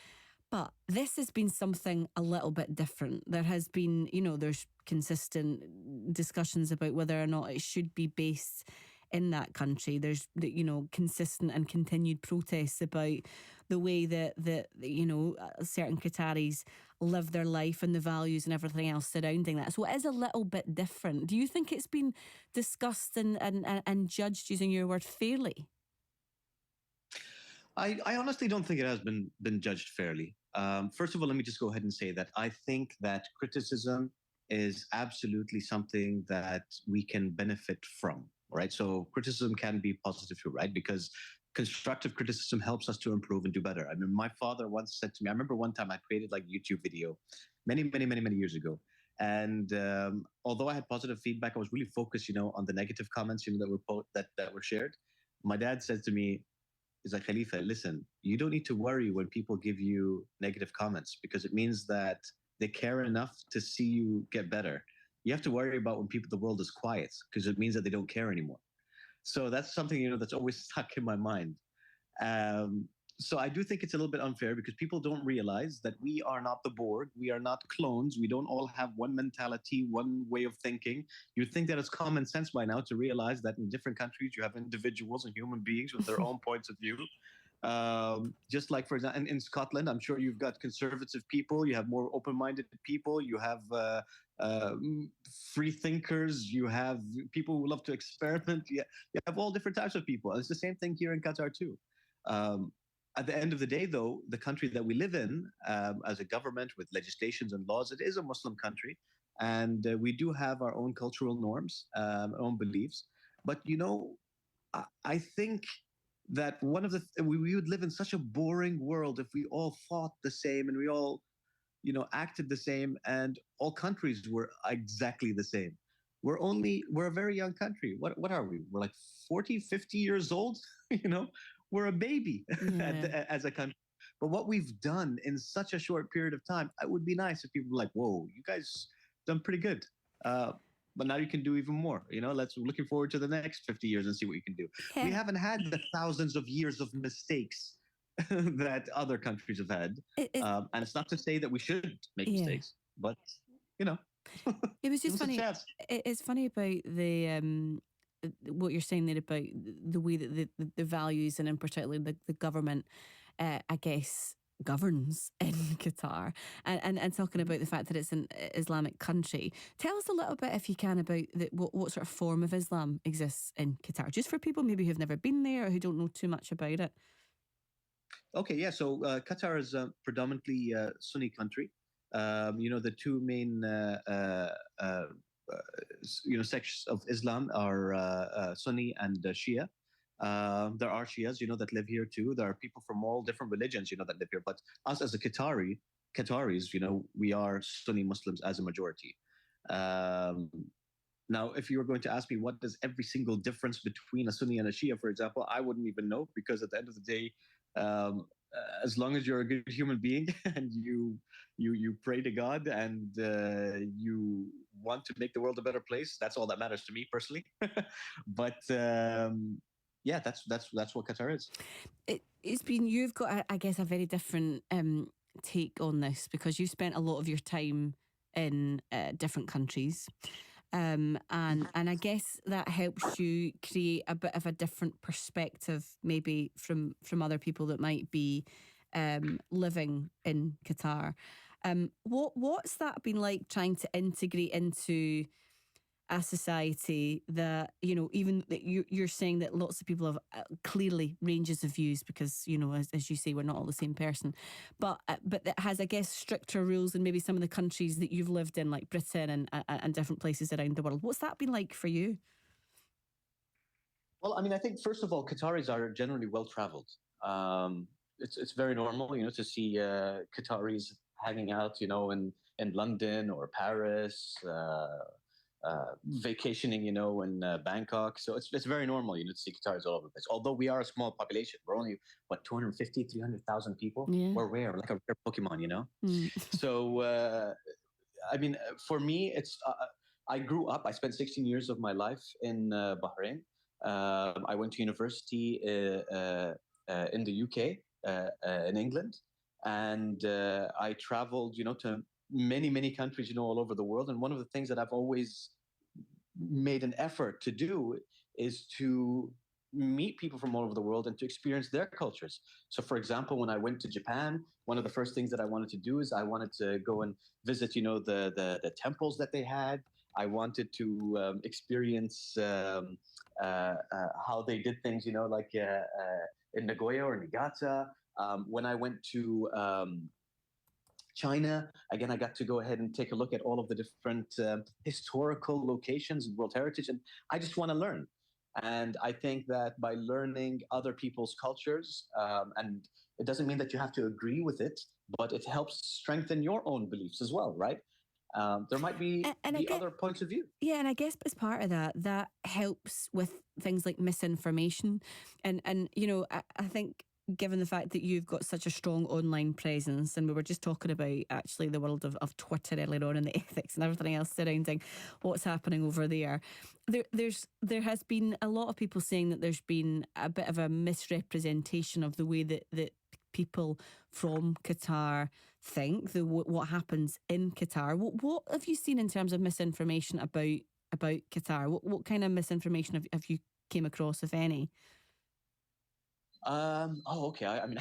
Speaker 1: But this has been something a little bit different. There has been, there's consistent discussions about whether or not it should be based in that country. There's, consistent and continued protests about the way that certain Qataris live their life and the values and everything else surrounding that. So it is a little bit different. Do you think it's been discussed and judged, using your word, fairly?
Speaker 10: I honestly don't think it has been judged fairly. First of all, let me just go ahead and say that I think that criticism is absolutely something that we can benefit from, right? So criticism can be positive too, right? Because constructive criticism helps us to improve and do better. I mean, my father once said to me, I remember one time I created like a YouTube video many years ago. And although I had positive feedback, I was really focused, on the negative comments, that were shared. My dad said to me, is like, Khalifa, listen, you don't need to worry when people give you negative comments because it means that they care enough to see you get better. You have to worry about when the world is quiet because it means that they don't care anymore. So that's something, that's always stuck in my mind. So I do think it's a little bit unfair because people don't realize that we are not the Borg. We are not clones. We don't all have one mentality, one way of thinking. You'd think that it's common sense by now to realize that in different countries, you have individuals and human beings with their own points of view. Just like, for example, in Scotland, I'm sure you've got conservative people. You have more open-minded people. You have free thinkers. You have people who love to experiment. You have all different types of people. And it's the same thing here in Qatar too. At the end of the day, though, the country that we live in, as a government with legislations and laws, it is a Muslim country. And we do have our own cultural norms, our own beliefs. But, I think that we would live in such a boring world if we all thought the same and we all, acted the same and all countries were exactly the same. We're a very young country. What are we? We're like 40, 50 years old, We're a baby as a country. But what we've done in such a short period of time, it would be nice if people were like, whoa, you guys done pretty good. But now you can do even more. Looking forward to the next 50 years and see what you can do.
Speaker 1: Yeah.
Speaker 10: We haven't had the thousands of years of mistakes that other countries have had. And it's not to say that we should make mistakes, but
Speaker 1: it was just funny. It's funny about the what you're saying there about the way that the values and in particular the government, I guess, governs in Qatar, and talking about the fact that it's an Islamic country. Tell us a little bit, if you can, about what sort of form of Islam exists in Qatar, just for people maybe who've never been there or who don't know too much about it.
Speaker 10: Okay, yeah. So Qatar is a predominantly Sunni country. The two main sects of Islam are Sunni and Shia. There are Shias, that live here too. There are people from all different religions, that live here. But us as a Qataris, we are Sunni Muslims as a majority. Now, if you were going to ask me what is every single difference between a Sunni and a Shia, for example, I wouldn't even know, because at the end of the day, as long as you're a good human being and you pray to God and you want to make the world a better place, that's all that matters to me personally. But yeah, that's what Qatar is.
Speaker 1: You've got, I guess, a very different take on this, because you spent a lot of your time in different countries. And I guess that helps you create a bit of a different perspective, maybe from other people that might be living in Qatar. What's that been like, trying to integrate into a society that, even that you're saying that lots of people have clearly ranges of views, because, as you say, we're not all the same person, but that has, I guess, stricter rules than maybe some of the countries that you've lived in, like Britain and different places around the world. What's that been like for you?
Speaker 10: Well, I mean, I think, first of all, Qataris are generally well-traveled. It's very normal, to see Qataris hanging out, in London or Paris, vacationing, in Bangkok. So it's very normal, to see Qataris all over the place. Although we are a small population, we're only 250, 300,000 people.
Speaker 1: Yeah.
Speaker 10: We're rare, like a rare Pokemon, So I mean, for me, it's I grew up. I spent 16 years of my life in Bahrain. I went to university in the UK, in England, and I traveled, to many countries, all over the world. And one of the things that I've always made an effort to do is to meet people from all over the world and to experience their cultures. So, for example, when I went to Japan, one of the first things that I wanted to do is I wanted to go and visit, the temples that they had. I wanted to experience how they did things, like in Nagoya or Niigata. When I went to China, again, I got to go ahead and take a look at all of the different historical locations and World Heritage, and I just want to learn. And I think that by learning other people's cultures, and it doesn't mean that you have to agree with it, but it helps strengthen your own beliefs as well, right? There might be other points of view. Yeah,
Speaker 1: and I guess as part of that helps with things like misinformation. And I think, given the fact that you've got such a strong online presence, and we were just talking about actually the world of Twitter earlier on, and the ethics and everything else surrounding what's happening over there, there has been a lot of people saying that there's been a bit of a misrepresentation of the way that people from Qatar think, what happens in Qatar. What have you seen in terms of misinformation about Qatar? What kind of misinformation have you came across, if any?
Speaker 10: Okay. I mean,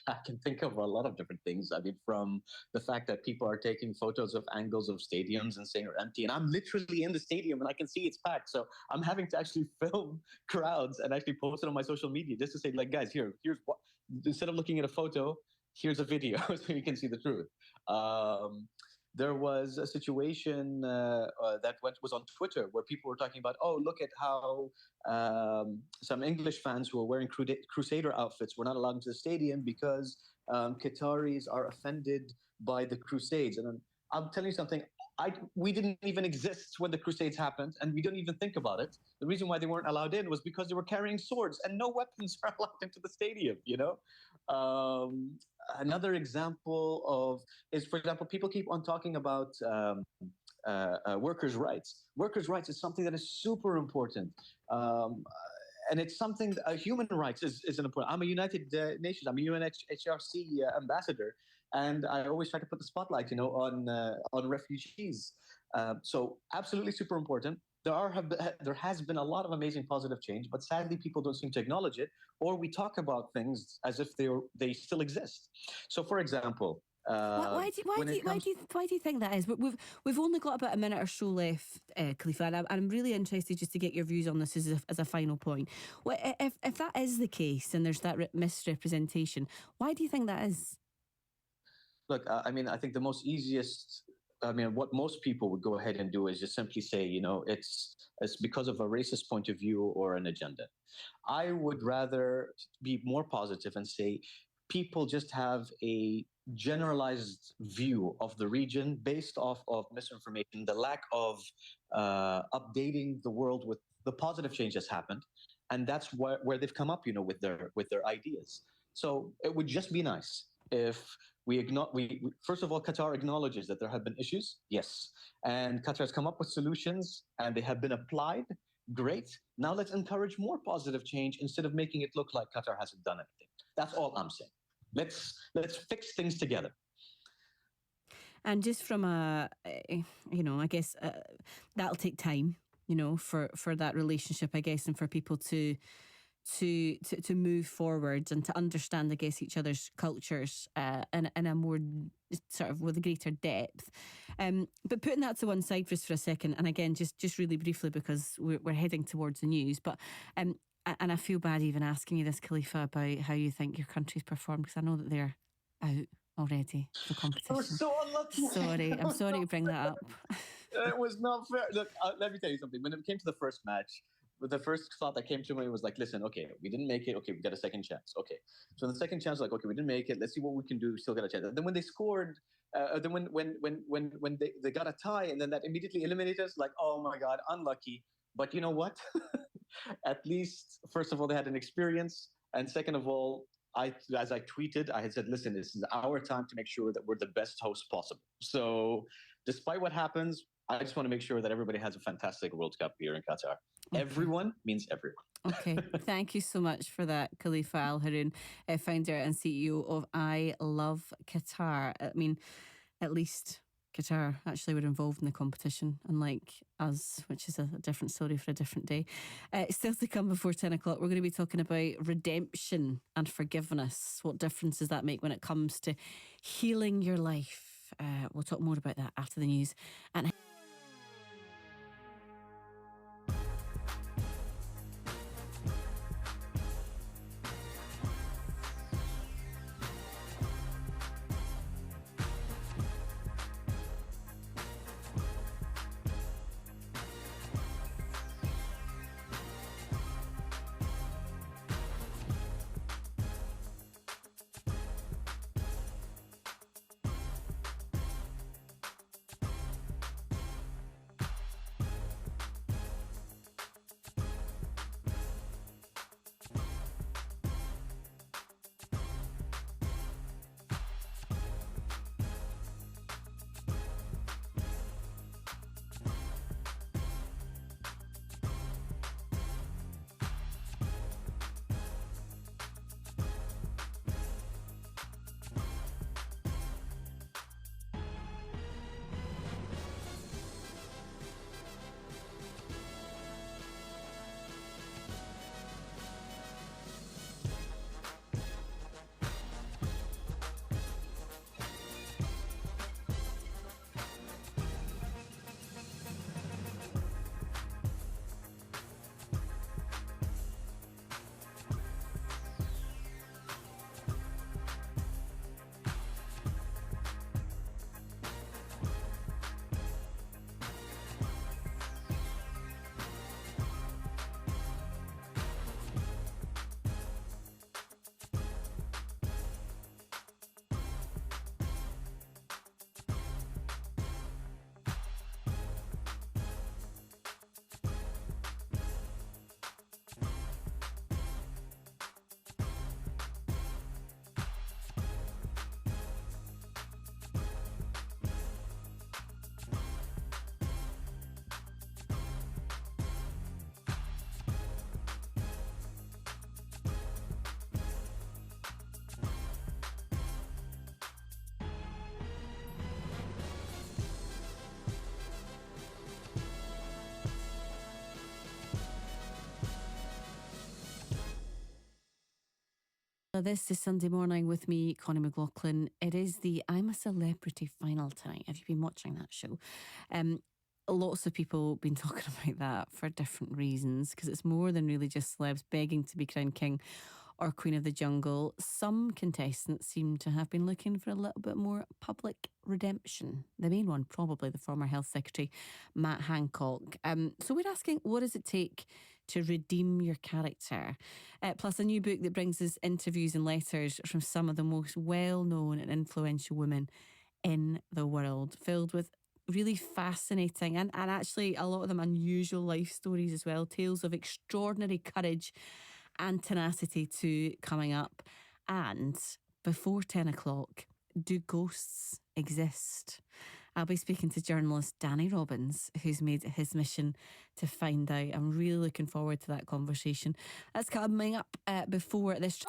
Speaker 10: I can think of a lot of different things. I mean, from the fact that people are taking photos of angles of stadiums and saying are empty, and I'm literally in the stadium and I can see it's packed. So I'm having to actually film crowds and actually post it on my social media just to say, like, guys, here's what. Instead of looking at a photo, here's a video so you can see the truth. There was a situation that was on Twitter where people were talking about, oh, look at how some English fans who were wearing Crusader outfits were not allowed into the stadium because Qataris are offended by the Crusades. And I'm telling you something, we didn't even exist when the Crusades happened, and we don't even think about it. The reason why they weren't allowed in was because they were carrying swords, and no weapons are allowed into the stadium, Another example is, for example, people keep on talking about workers' rights. Workers' rights is something that is super important. And it's something, human rights is an important. I'm a United Nations, I'm a UNHRC ambassador, and I always try to put the spotlight, on refugees. So absolutely super important. There has been a lot of amazing positive change, but sadly people don't seem to acknowledge it, or we talk about things as if they still exist. So, for example,
Speaker 1: why do you think that is? We've only got about a minute or so left, Khalifa, and I'm really interested just to get your views on this as a final point. Well, if that is the case and there's that misrepresentation, why do you think that is?
Speaker 10: Look, I think the most easiest. What most people would go ahead and do is just simply say, it's because of a racist point of view or an agenda. I would rather be more positive and say people just have a generalized view of the region based off of misinformation, the lack of updating the world with the positive change that's happened, and that's where they've come up, with their ideas. So it would just be nice if first of all, Qatar acknowledges that there have been issues, yes, and Qatar has come up with solutions, and they have been applied. Great. Now let's encourage more positive change instead of making it look like Qatar hasn't done anything. That's all I'm saying. Let's fix things together.
Speaker 1: And just from I guess that'll take time, for that relationship, I guess, and for people to move forward and to understand, I guess, each other's cultures in a more sort of with a greater depth. But putting that to one side for a second, and again, just really briefly, because we're heading towards the news, but and I feel bad even asking you this, Khalifa, about how you think your country's performed, because I know that they're out already for competition.
Speaker 10: We're so unlucky.
Speaker 1: Sorry, I'm sorry to bring that up.
Speaker 10: It was not fair. Look, let me tell you something. When it came to the first match, the first thought that came to me was like, listen, okay, we didn't make it. Okay, we got a second chance. Okay. So the second chance, like, okay, we didn't make it. Let's see what we can do. We still got a chance. And then when they scored, then when they got a tie, and then that immediately eliminated us, like, oh my God, unlucky. But you know what? At least, first of all, they had an experience. And second of all, as I tweeted, I had said, listen, this is our time to make sure that we're the best host possible. So despite what happens, I just want to make sure that everybody has a fantastic World Cup here in Qatar. Okay. Everyone means everyone.
Speaker 1: Okay. Thank you so much for that, Khalifa Al Haroon, founder and CEO of I Love Qatar. I mean, at least Qatar actually were involved in the competition, unlike us, which is a different story for a different day. Still to come before 10 o'clock, we're going to be talking about redemption and forgiveness. What difference does that make when it comes to healing your life? We'll talk more about that after the news. And This is Sunday Morning with me, Connie McLaughlin. It is the I'm a Celebrity final tonight. Have you been watching that show? Lots of people been talking about that for different reasons, because it's more than really just celebs begging to be crowned king or Queen of the Jungle. Some contestants seem to have been looking for a little bit more public redemption. The main one, probably the former Health Secretary, Matt Hancock. So we're asking, what does it take to redeem your character? Plus a new book that brings us interviews and letters from some of the most well-known and influential women in the world, filled with really fascinating and actually a lot of them unusual life stories as well. Tales of extraordinary courage and tenacity too coming up. And before 10 o'clock, do ghosts exist? I'll be speaking to journalist Danny Robbins, who's made it his mission to find out. I'm really looking forward to that conversation. That's coming up before this.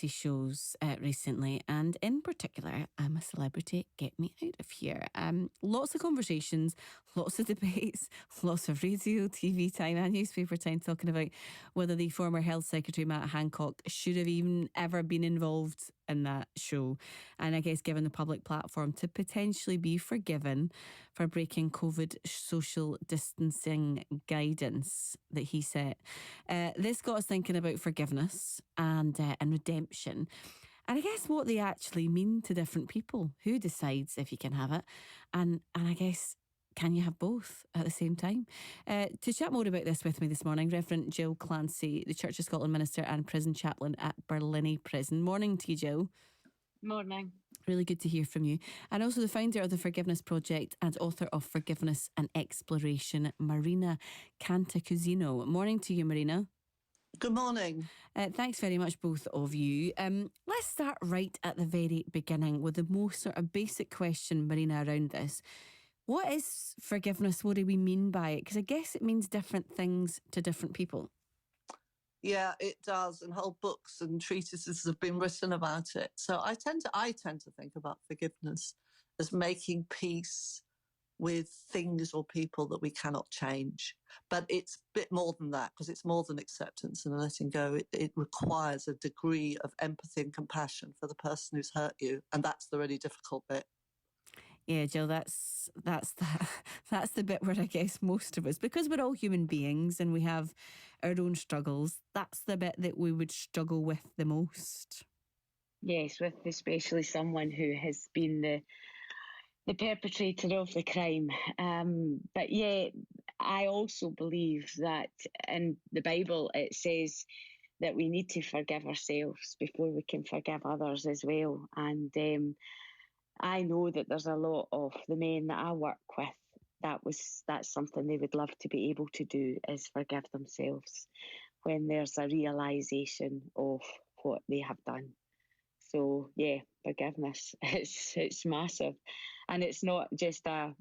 Speaker 1: Shows recently, and in particular, I'm a Celebrity, Get Me Out of Here. Lots of conversations, lots of debates, lots of radio, TV time, and newspaper time talking about whether the former Health Secretary Matt Hancock should have even ever been involved in that show, and I guess given the public platform to potentially be forgiven for breaking COVID social distancing guidance that he set. This got us thinking about forgiveness and redemption, and I guess what they actually mean to different people. Who decides if you can have it, and I guess can you have both at the same time? To chat more about this with me this morning, Reverend Jill Clancy, the Church of Scotland minister and prison chaplain at Barlinnie Prison. Morning to you, Jill.
Speaker 11: Morning.
Speaker 1: Really good to hear from you. And also the founder of the Forgiveness Project and author of Forgiveness and Exploration, Marina Cantacuzino. Morning to you, Marina.
Speaker 12: Good morning.
Speaker 1: Thanks very much, both of you. Let's start right at the very beginning with the most sort of basic question, Marina, around this. What is forgiveness? What do we mean by it? Because I guess it means different things to different people.
Speaker 12: Yeah, it does, and whole books and treatises have been written about it. So I tend to think about forgiveness as making peace with things or people that we cannot change. But it's a bit more than that, because it's more than acceptance and letting go. It requires a degree of empathy and compassion for the person who's hurt you, and that's the really difficult bit.
Speaker 1: Yeah, Jill, that's the bit where I guess most of us, because we're all human beings and we have our own struggles, that's the bit that we would struggle with the most.
Speaker 11: Yes, with especially someone who has been the perpetrator of the crime. But yeah, I also believe that in the Bible it says that we need to forgive ourselves before we can forgive others as well. And I know that there's a lot of the men that I work with, that's something they would love to be able to do, is forgive themselves when there's a realisation of what they have done. So yeah, forgiveness, it's massive. And it's not just a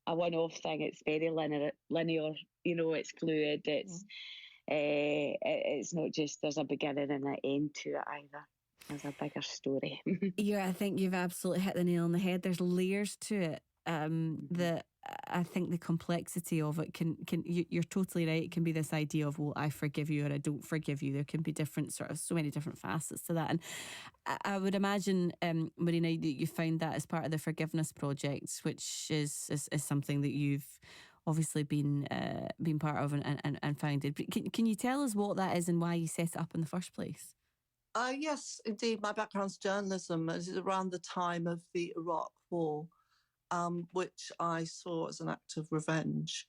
Speaker 11: one-off thing, it's very linear, it's fluid, it's not just there's a beginning and an end to it either. There's a bigger story.
Speaker 1: Yeah, I think you've absolutely hit the nail on the head. There's layers to it. That I think the complexity of it can you're totally right. It can be this idea of, well, I forgive you or I don't forgive you. There can be different so many different facets to that. And I would imagine, Marina, that you found that as part of the Forgiveness Project, which is something that you've obviously been part of and founded. But can you tell us what that is and why you set it up in the first place?
Speaker 12: Yes, indeed. My background's journalism. It is around the time of the Iraq War, which I saw as an act of revenge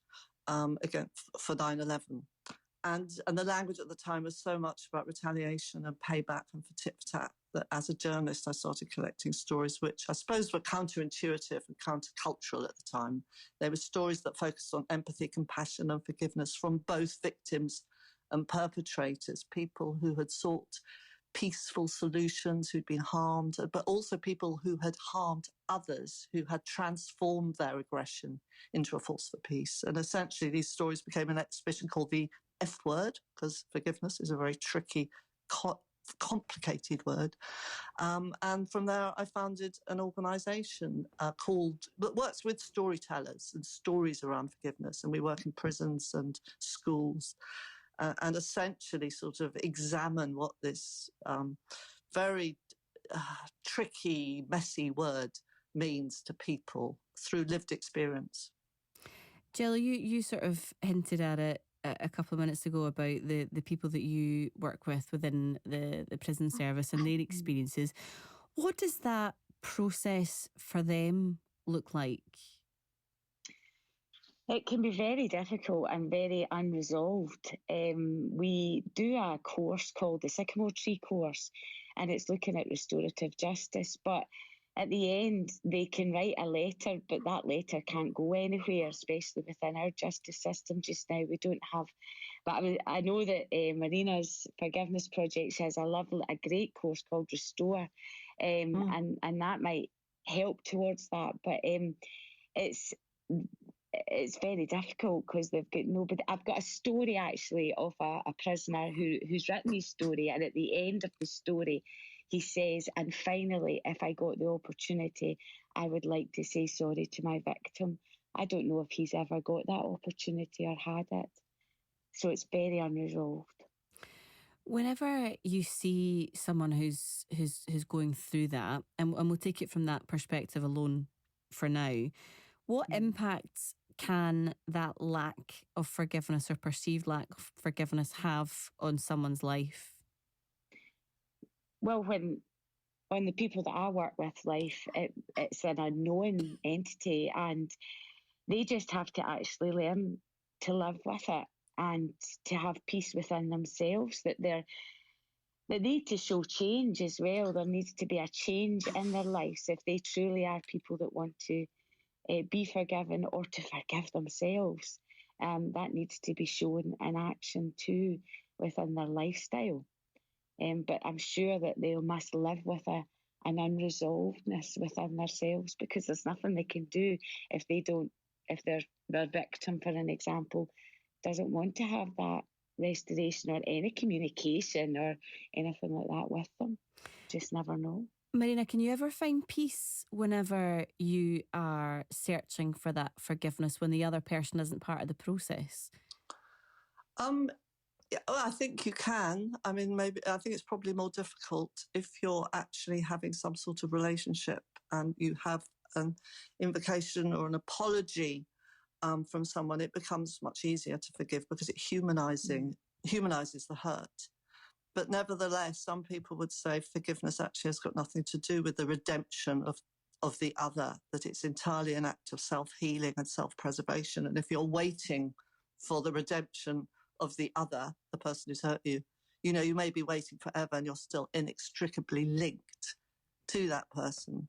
Speaker 12: for 9/11. And the language at the time was so much about retaliation and payback and for tit for tat that as a journalist, I started collecting stories which I suppose were counterintuitive and countercultural at the time. They were stories that focused on empathy, compassion and forgiveness from both victims and perpetrators, people who had sought peaceful solutions, who'd been harmed, but also people who had harmed others, who had transformed their aggression into a force for peace. And essentially these stories became an exhibition called the F word, because forgiveness is a very tricky, complicated word. And from there I founded an organisation that works with storytellers and stories around forgiveness. And we work in prisons and schools, and essentially sort of examine what this very tricky, messy word means to people through lived experience.
Speaker 1: Jill, you sort of hinted at it a couple of minutes ago about the people that you work with within the prison service and their experiences. What does that process for them look like?
Speaker 11: It can be very difficult and very unresolved. We do a course called the Sycamore Tree course, and it's looking at restorative justice. But at the end, they can write a letter, but that letter can't go anywhere, especially within our justice system just now. We don't have. But I know that Marina's Forgiveness Project has a great course called Restore, and that might help towards that. But it's very difficult because they've got nobody. I've got a story actually of a prisoner who's written his story, and at the end of the story he says, and finally, if I got the opportunity, I would like to say sorry to my victim. I don't know if he's ever got that opportunity or had it. So it's very unresolved.
Speaker 1: Whenever you see someone who's going through that, and we'll take it from that perspective alone for now, what impacts can that lack of forgiveness or perceived lack of forgiveness have on someone's life?
Speaker 11: Well, when the people that I work with it's an unknown entity, and They just have to actually learn to live with it and to have peace within themselves, that they need to show change as well. There needs to be a change in their lives if they truly are people that want to be forgiven or to forgive themselves. That needs to be shown in action too within their lifestyle. But I'm sure that they must live with an unresolvedness within themselves, because there's nothing they can do if their victim, for an example, doesn't want to have that restoration or any communication or anything like that with them. Just never know.
Speaker 1: Marina, can you ever find peace whenever you are searching for that forgiveness when the other person isn't part of the process?
Speaker 12: Yeah, well, I think you can. I mean, I think it's probably more difficult if you're actually having some sort of relationship and you have an invocation or an apology from someone. It becomes much easier to forgive because it humanizes the hurt. But nevertheless, some people would say forgiveness actually has got nothing to do with the redemption of the other, that it's entirely an act of self-healing and self-preservation. And if you're waiting for the redemption of the other, the person who's hurt you, you may be waiting forever and you're still inextricably linked to that person.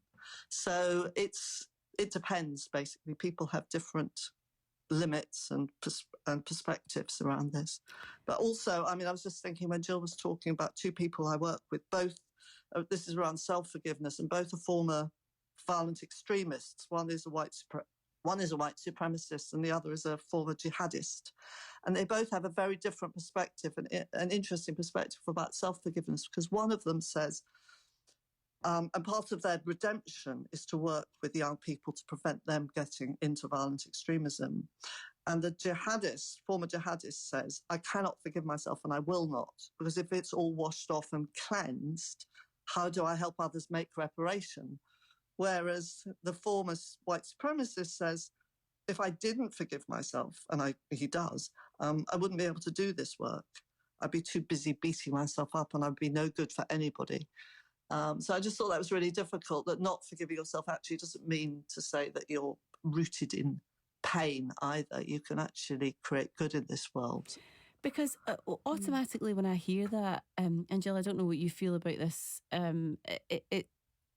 Speaker 12: So it depends, basically. People have different limits and perspectives around this. But also, I mean, I was just thinking when Jill was talking about two people I work with, both, this is around self-forgiveness, and both are former violent extremists. One is a white supremacist and the other is a former jihadist. And they both have a very different perspective and an interesting perspective about self-forgiveness, because one of them says, and part of their redemption is to work with young people to prevent them getting into violent extremism. And the former jihadist says, I cannot forgive myself and I will not, because if it's all washed off and cleansed, how do I help others make reparation? Whereas the former white supremacist says, if I didn't forgive myself, and he does, I wouldn't be able to do this work. I'd be too busy beating myself up and I'd be no good for anybody. So I just thought that was really difficult, that not forgiving yourself actually doesn't mean to say that you're rooted in pain either. You can actually create good in this world.
Speaker 1: Because automatically when I hear that, Angela, I don't know what you feel about this,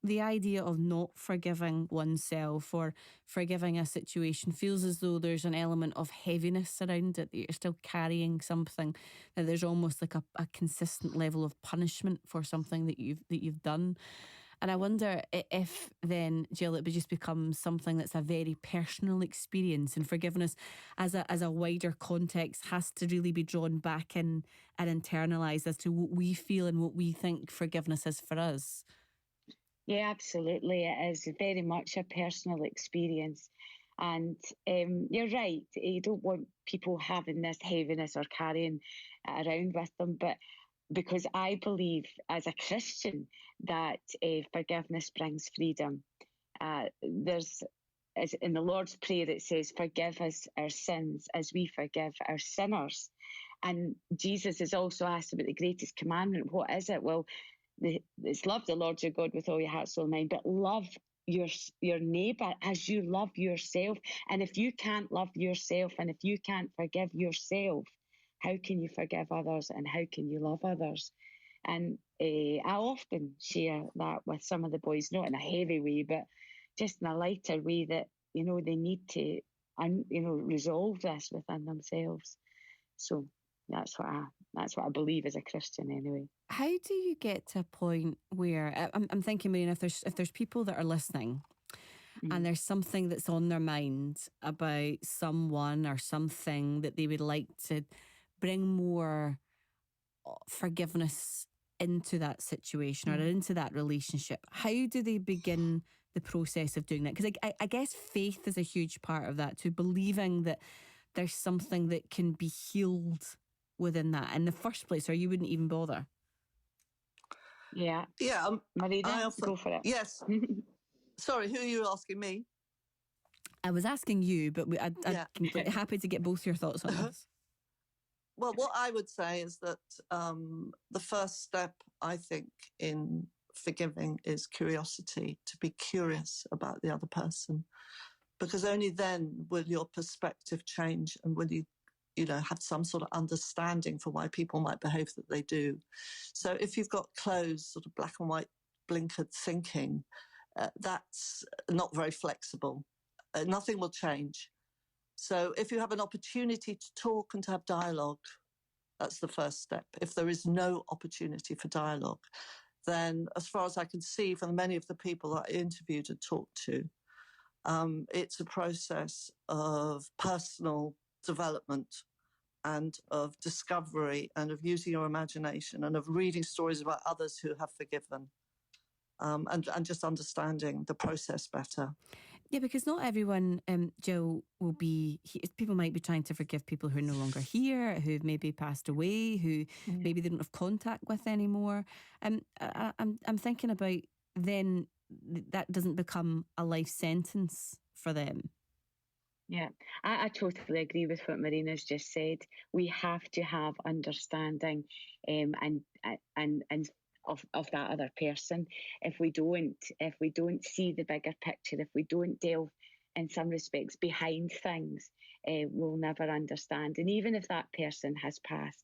Speaker 1: the idea of not forgiving oneself or forgiving a situation feels as though there's an element of heaviness around it, that you're still carrying something, that there's almost like a consistent level of punishment for something that you've done. And I wonder if then, Jill, it would just become something that's a very personal experience, and forgiveness as a wider context has to really be drawn back in and internalised as to what we feel and what we think forgiveness is for us.
Speaker 11: Yeah, absolutely. It is very much a personal experience. And you're right, you don't want people having this heaviness or carrying it around with them. But because I believe as a Christian that forgiveness brings freedom. As in the Lord's Prayer, it says, forgive us our sins as we forgive our sinners. And Jesus is also asked about the greatest commandment. What is it? Well, it's love the Lord your God with all your heart, soul, and mind, but love your neighbour as you love yourself. And if you can't love yourself and if you can't forgive yourself, how can you forgive others and how can you love others? And I often share that with some of the boys, not in a heavy way, but just in a lighter way, that, they need to, resolve this within themselves. So that's what I believe as a Christian anyway.
Speaker 1: How do you get to a point where I'm thinking, Marina, if there's people that are listening and there's something that's on their mind about someone or something that they would like to bring more forgiveness into that situation or into that relationship, how do they begin the process of doing that? Because I guess faith is a huge part of that, to believing that there's something that can be healed within that in the first place, or you wouldn't even bother.
Speaker 11: Yeah. Marina, go for it.
Speaker 12: Yes. Sorry, who are you asking? Me?
Speaker 1: I was asking you, but I'm happy to get both your thoughts on this.
Speaker 12: Well, what I would say is that the first step, I think, in forgiving is curiosity, to be curious about the other person. because only then will your perspective change and will you know, have some sort of understanding for why people might behave that they do. So if you've got closed, sort of black and white blinkered thinking, that's not very flexible. Nothing will change. So if you have an opportunity to talk and to have dialogue, that's the first step. If there is no opportunity for dialogue, then as far as I can see from many of the people that I interviewed and talked to, it's a process of personal development and of discovery and of using your imagination and of reading stories about others who have forgiven, and just understanding the process better.
Speaker 1: Yeah, because not everyone, Jill, will be... People might be trying to forgive people who are no longer here, who've maybe passed away, who maybe they don't have contact with anymore. I'm thinking about then that doesn't become a life sentence for them.
Speaker 11: Yeah, I totally agree with what Marina's just said. We have to have understanding and of that other person. If we don't see the bigger picture, if we don't delve in some respects behind things, we'll never understand. And even if that person has passed,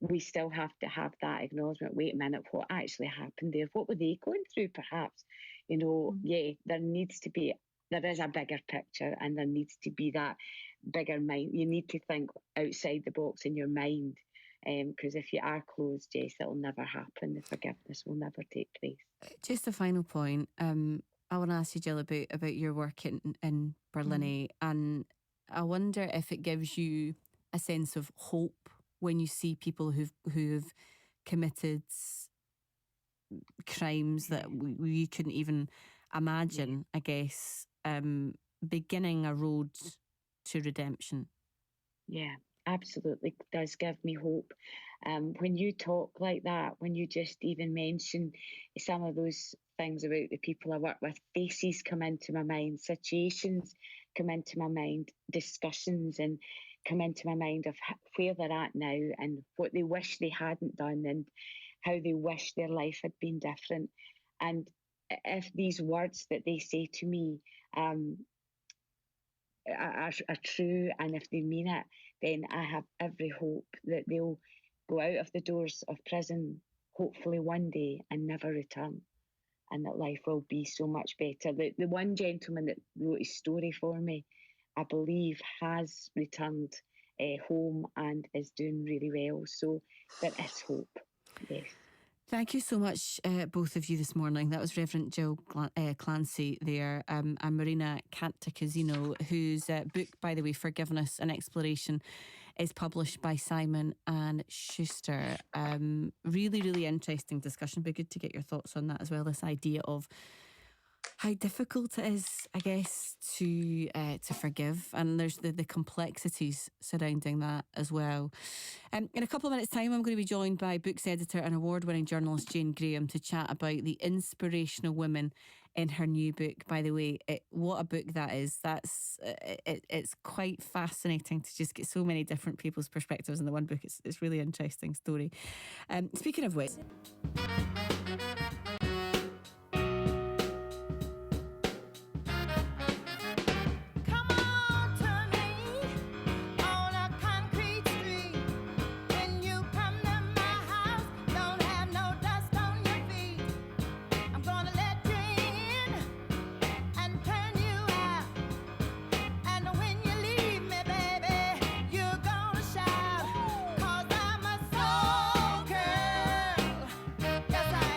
Speaker 11: we still have to have that acknowledgement. Wait a minute, what actually happened there? What were they going through, perhaps? You know, yeah, there is a bigger picture, and there needs to be that bigger mind. You need to think outside the box in your mind, because if you are closed, Jess, it'll never happen. The forgiveness will never take place.
Speaker 1: Just a final point. I want to ask you, Jill, about your work in Berlin, and I wonder if it gives you a sense of hope when you see people who've committed crimes that we couldn't even imagine, I guess, beginning a road to redemption.
Speaker 11: Yeah, absolutely does give me hope. When you talk like that, when you just even mention some of those things about the people I work with, faces come into my mind, situations come into my mind, discussions and come into my mind of where they're at now and what they wish they hadn't done and how they wish their life had been different. And if these words that they say to me are true, and if they mean it, then I have every hope that they'll go out of the doors of prison, hopefully one day, and never return, and that life will be so much better. The one gentleman that wrote his story for me, I believe, has returned home and is doing really well. So there is hope, yes.
Speaker 1: Thank you so much, both of you, this morning. That was Reverend Jill Clancy there, and Marina Cantacuzino, whose book, by the way, Forgiveness, an Exploration, is published by Simon and Schuster. Really, really interesting discussion. Be good to get your thoughts on that as well, this idea of how difficult it is, I guess, to forgive, and there's the complexities surrounding that as well. In a couple of minutes' time, I'm going to be joined by books editor and award-winning journalist Jane Graham to chat about the inspirational women in her new book. By the way, what a book that is! It's quite fascinating to just get so many different people's perspectives in the one book. It's really interesting story. Speaking of which.
Speaker 13: Yes, I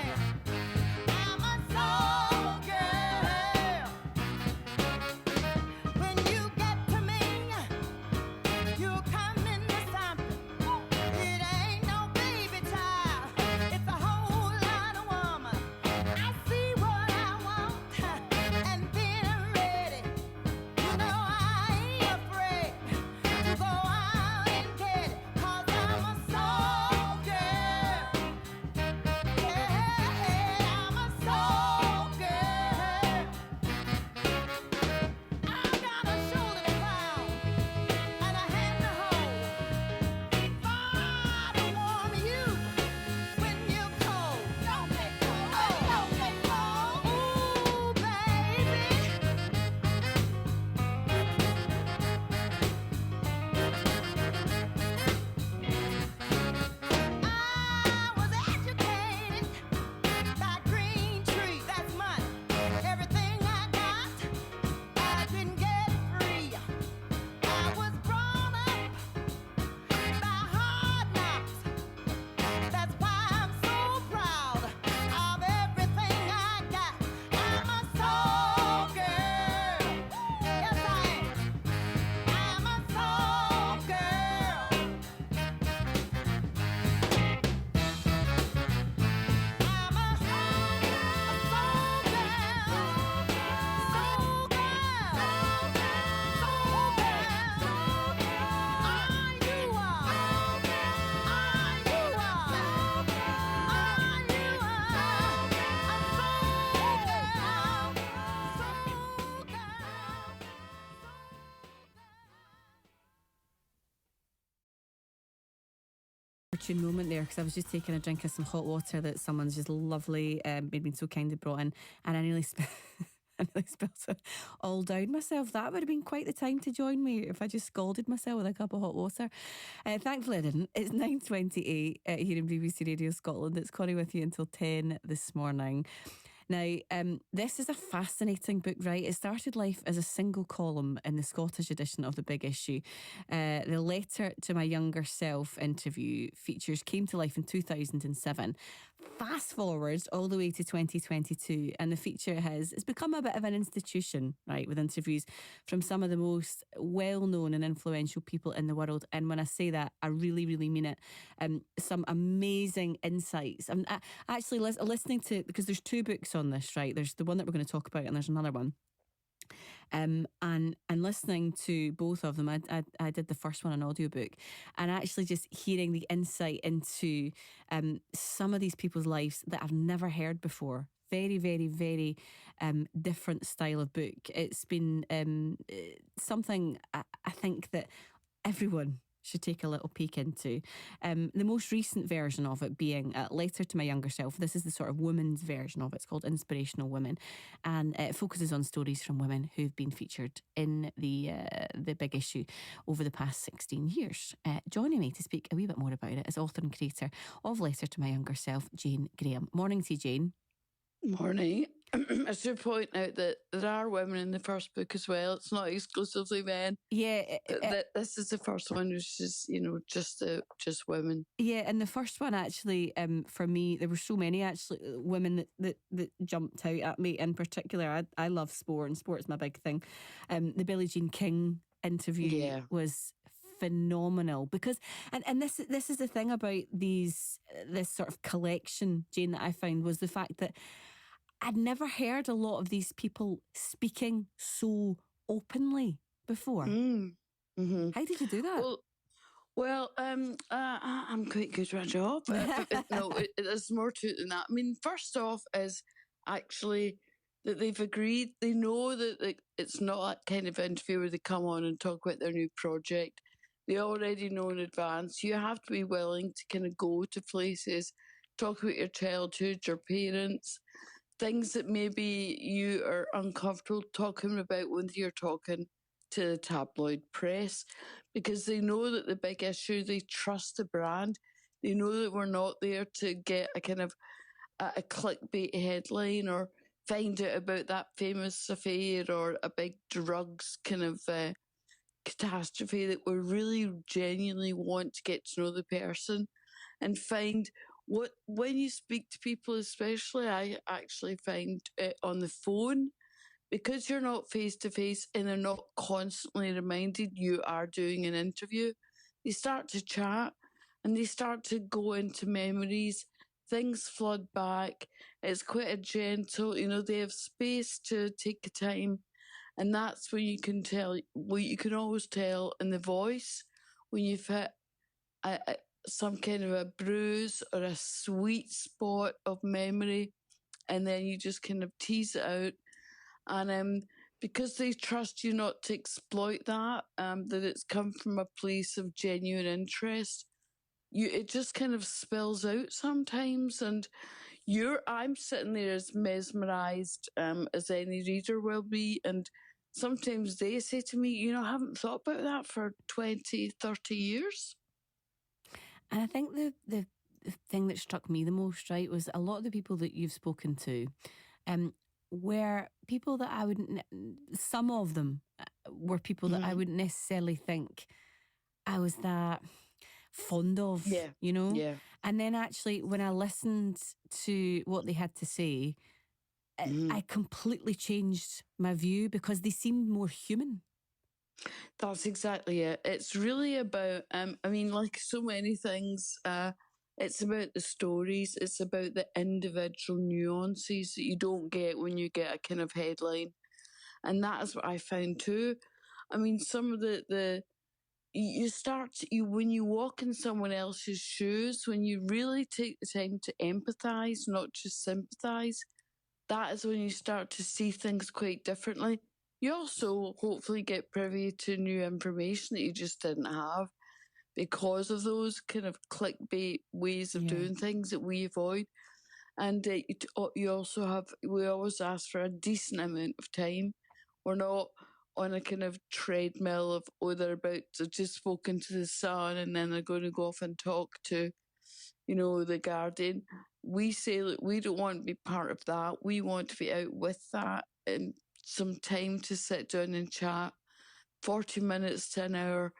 Speaker 1: opportune moment there, because I was just taking a drink of some hot water that someone's just lovely been so kindly brought in, and I nearly I nearly spilled it all down myself. That would have been quite the time to join me if I just scalded myself with a cup of hot water. Thankfully I didn't. It's 9:28 here in BBC Radio Scotland. It's Connie with you until 10 this morning. Now, this is a fascinating book, right? It started life as a single column in the Scottish edition of The Big Issue. The Letter to My Younger Self interview features came to life in 2007. Fast forward all the way to 2022, and the feature it's become a bit of an institution, right, with interviews from some of the most well-known and influential people in the world. And when I say that, I really, really mean it. Some amazing insights. I'm actually listening to, because there's two books on this, right? There's the one that we're going to talk about, and there's another one. And listening to both of them, I did the first one, an audiobook, and actually just hearing the insight into some of these people's lives that I've never heard before. Very, very, very different style of book. It's been something I think that everyone should take a little peek into. The most recent version of it being a Letter to My Younger Self. This is the sort of women's version of it. It's called Inspirational Women, and it focuses on stories from women who've been featured in the Big Issue over the past 16 years. Joining me to speak a wee bit more about it is author and creator of Letter to My Younger Self, Jane Graham. Morning to you, Jane.
Speaker 13: Morning. I should point out that there are women in the first book as well. It's not exclusively men.
Speaker 1: Yeah.
Speaker 13: This is the first one, which is, just women.
Speaker 1: Yeah, and the first one actually, for me, there were so many actually women that jumped out at me in particular. I love sport, and sport's my big thing. The Billie Jean King interview was phenomenal, because and this is the thing about this sort of collection, Jane, that I found, was the fact that I'd never heard a lot of these people speaking so openly before.
Speaker 13: Mm-hmm.
Speaker 1: How did you do that?
Speaker 13: Well, I'm quite good at my job. No, there's more to it than that. I mean, first off is actually that they've agreed. They know that it's not that kind of interview where they come on and talk about their new project. They already know in advance. You have to be willing to kind of go to places, talk about your childhood, your parents, things that maybe you are uncomfortable talking about when you're talking to the tabloid press, because they know that the Big Issue, they trust the brand. They know that we're not there to get a kind of a clickbait headline or find out about that famous affair or a big drugs kind of catastrophe. That we really genuinely want to get to know the person and find when you speak to people, especially, I actually find it on the phone, because you're not face to face and they're not constantly reminded you are doing an interview. They start to chat and they start to go into memories. Things flood back. It's quite a gentle, they have space to take the time. And that's when you can tell, what you can always tell in the voice, when you've hit some kind of a bruise or a sweet spot of memory, and then you just kind of tease it out. And because they trust you not to exploit that it's come from a place of genuine interest, it just kind of spills out sometimes. And I'm sitting there as mesmerised as any reader will be. And sometimes they say to me, I haven't thought about that for 20, 30 years.
Speaker 1: And I think the thing that struck me the most, right, was a lot of the people that you've spoken to were people that I wouldn't, some of them were people that I wouldn't necessarily think I was that fond of,
Speaker 13: Yeah.
Speaker 1: And then actually when I listened to what they had to say, I completely changed my view, because they seemed more human.
Speaker 13: That's exactly it. It's really about, like so many things, it's about the stories. It's about the individual nuances that you don't get when you get a kind of headline. And that is what I found too. I mean, some of when you walk in someone else's shoes, when you really take the time to empathise, not just sympathise, that is when you start to see things quite differently. You also hopefully get privy to new information that you just didn't have. because of those kind of clickbait ways of doing things that we avoid. And you also have, we always ask for a decent amount of time. We're not on a kind of treadmill of, oh, they're about to just spoken to the Sun and then they're going to go off and talk to, you know, the Guardian. We say that we don't want to be part of that. We want to be out with that and some time to sit down and chat, 40 minutes to an hour.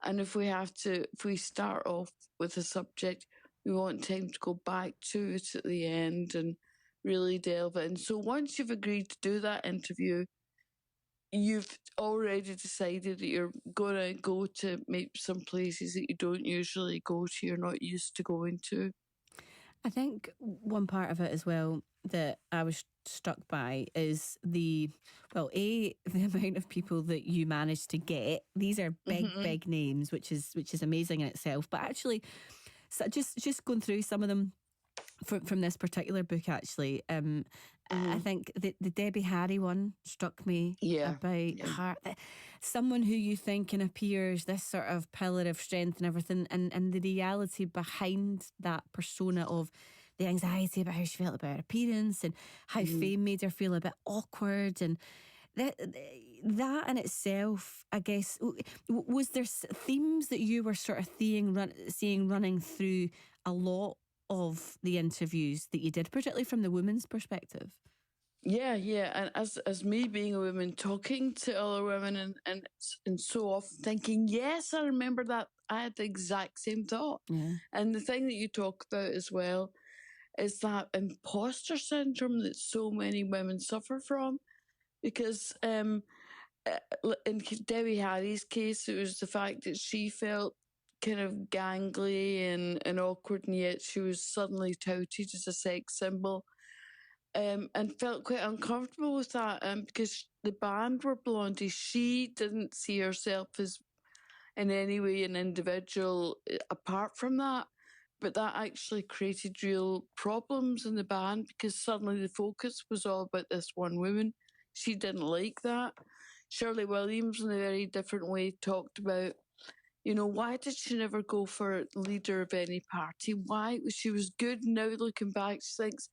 Speaker 13: And if we start off with a subject, we want time to go back to it at the end and really delve in. So once you've agreed to do that interview, you've already decided that you're going to go to maybe some places that you don't usually go to, you're not used to going to.
Speaker 1: I think one part of it as well that I was struck by is the amount of people that you managed to get. These are big names, which is amazing in itself. But actually, so just going through some of them from this particular book, actually, I think the Debbie Harry one struck me about her. Someone who you think and appears this sort of pillar of strength and everything, and the reality behind that persona of the anxiety about how she felt about her appearance and how fame made her feel a bit awkward, and that in itself, I guess, was there themes that you were sort of seeing running through a lot of the interviews that you did, particularly from the women's perspective?
Speaker 13: Yeah. And as me being a woman, talking to other women and so often thinking, yes, I remember that. I had the exact same thought.
Speaker 1: Yeah.
Speaker 13: And the thing that you talk about as well is that imposter syndrome that so many women suffer from. Because in Debbie Harry's case, it was the fact that she felt kind of gangly and awkward, and yet she was suddenly touted as a sex symbol, and felt quite uncomfortable with that, because the band were Blondie. She didn't see herself as in any way an individual apart from that, but that actually created real problems in the band because suddenly the focus was all about this one woman. She didn't like that. Shirley Williams, in a very different way, talked about, you know, why did she never go for leader of any party? Why? She was good. Now looking back, she thinks,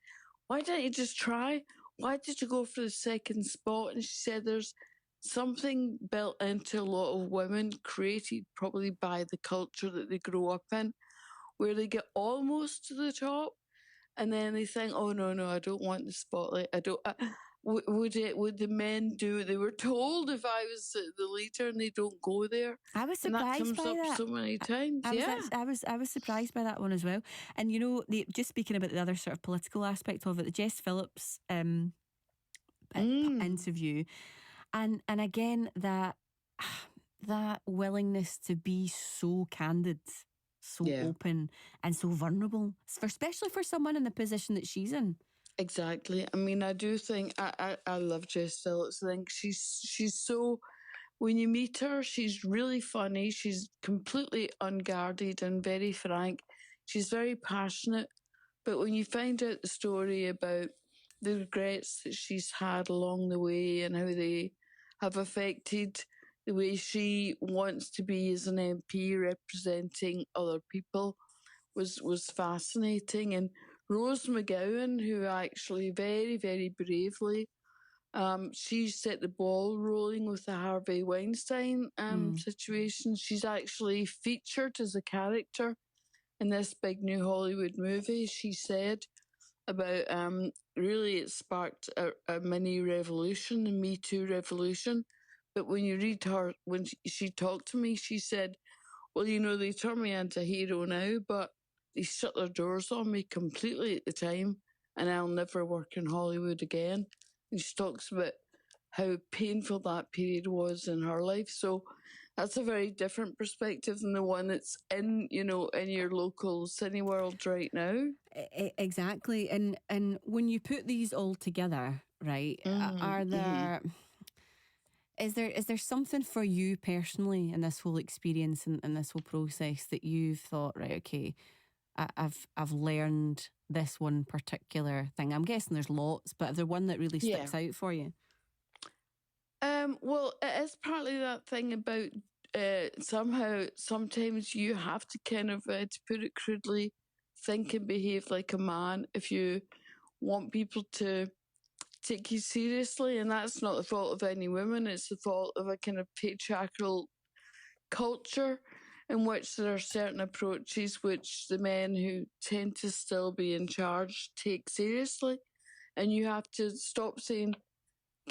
Speaker 13: why didn't you just try? Why did you go for the second spot? And she said there's something built into a lot of women, created probably by the culture that they grow up in, where they get almost to the top and then they think, oh, no, I don't want the spotlight. I don't... Would the men do? They were told if I was the leader, and they don't go there.
Speaker 1: I was surprised
Speaker 13: and that comes
Speaker 1: by
Speaker 13: up
Speaker 1: that
Speaker 13: so many times.
Speaker 1: I was surprised by that one as well. And you know, just speaking about the other sort of political aspect of it, the Jess Phillips interview, and again that willingness to be so candid, so open, and so vulnerable, especially for someone in the position that she's in.
Speaker 13: Exactly. I mean, I do think I love Jess Phillips. I think she's so, when you meet her, she's really funny. She's completely unguarded and very frank. She's very passionate. But when you find out the story about the regrets that she's had along the way and how they have affected the way she wants to be as an MP representing other people, was fascinating. And Rose McGowan, who actually very, very bravely, she set the ball rolling with the Harvey Weinstein situation. She's actually featured as a character in this big new Hollywood movie. She said about, really it sparked a mini revolution, the Me Too revolution. But when you read her, when she talked to me, she said, well, you know, they turn me into a hero now, but they shut their doors on me completely at the time, and I'll never work in Hollywood again. And she talks about how painful that period was in her life. So that's a very different perspective than the one that's in, you know, in your local Cineworld right now.
Speaker 1: Exactly. And when you put these all together, right, are there... Is there something for you personally in this whole experience and this whole process that you've thought, right, okay, I've learned this one particular thing? I'm guessing there's lots, but is there one that really sticks out for you?
Speaker 13: Well, it is partly that thing about somehow sometimes you have to kind of, to put it crudely, think and behave like a man if you want people to take you seriously. And that's not the fault of any women, it's the fault of a kind of patriarchal culture in which there are certain approaches which the men who tend to still be in charge take seriously. And you have to stop saying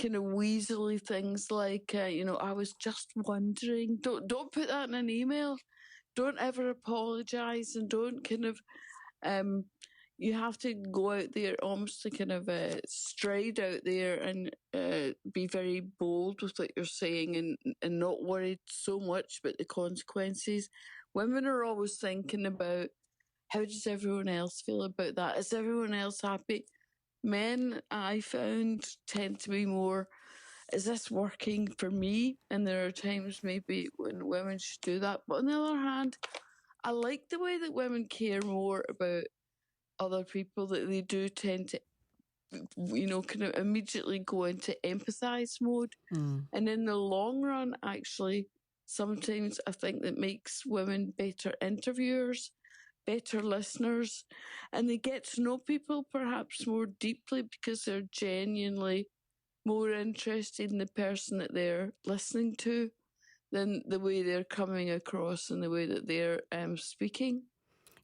Speaker 13: kind of weaselly things like, I was just wondering. Don't put that in an email. Don't ever apologise, and don't kind of, you have to go out there almost to kind of stride out there and be very bold with what you're saying, and not worried so much about the consequences. Women are always thinking about, how does everyone else feel about that? Is everyone else happy? Men, I found, tend to be more, is this working for me? And there are times maybe when women should do that. But on the other hand, I like the way that women care more about other people, that they do tend to, kind of immediately go into empathise mode. And in the long run, actually, sometimes I think that makes women better interviewers, better listeners, and they get to know people perhaps more deeply because they're genuinely more interested in the person that they're listening to than the way they're coming across and the way that they're speaking.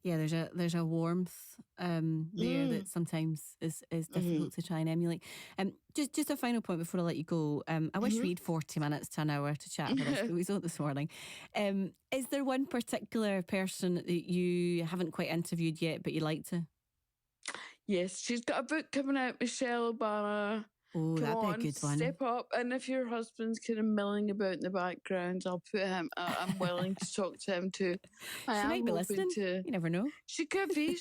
Speaker 1: Yeah, there's a warmth there that sometimes is difficult to try and emulate. Just a final point before I let you go. I wish we had 40 minutes to an hour to chat about this, but we don't this morning. Is there one particular person that you haven't quite interviewed yet, but you'd like to?
Speaker 13: Yes, she's got a book coming out, Michelle Obama.
Speaker 1: Oh, that'd be a good one.
Speaker 13: Step up. And if your husband's kind of milling about in the background, I'll put him, I'm willing to talk to him too.
Speaker 1: She might be listening. You never know.
Speaker 13: She could be.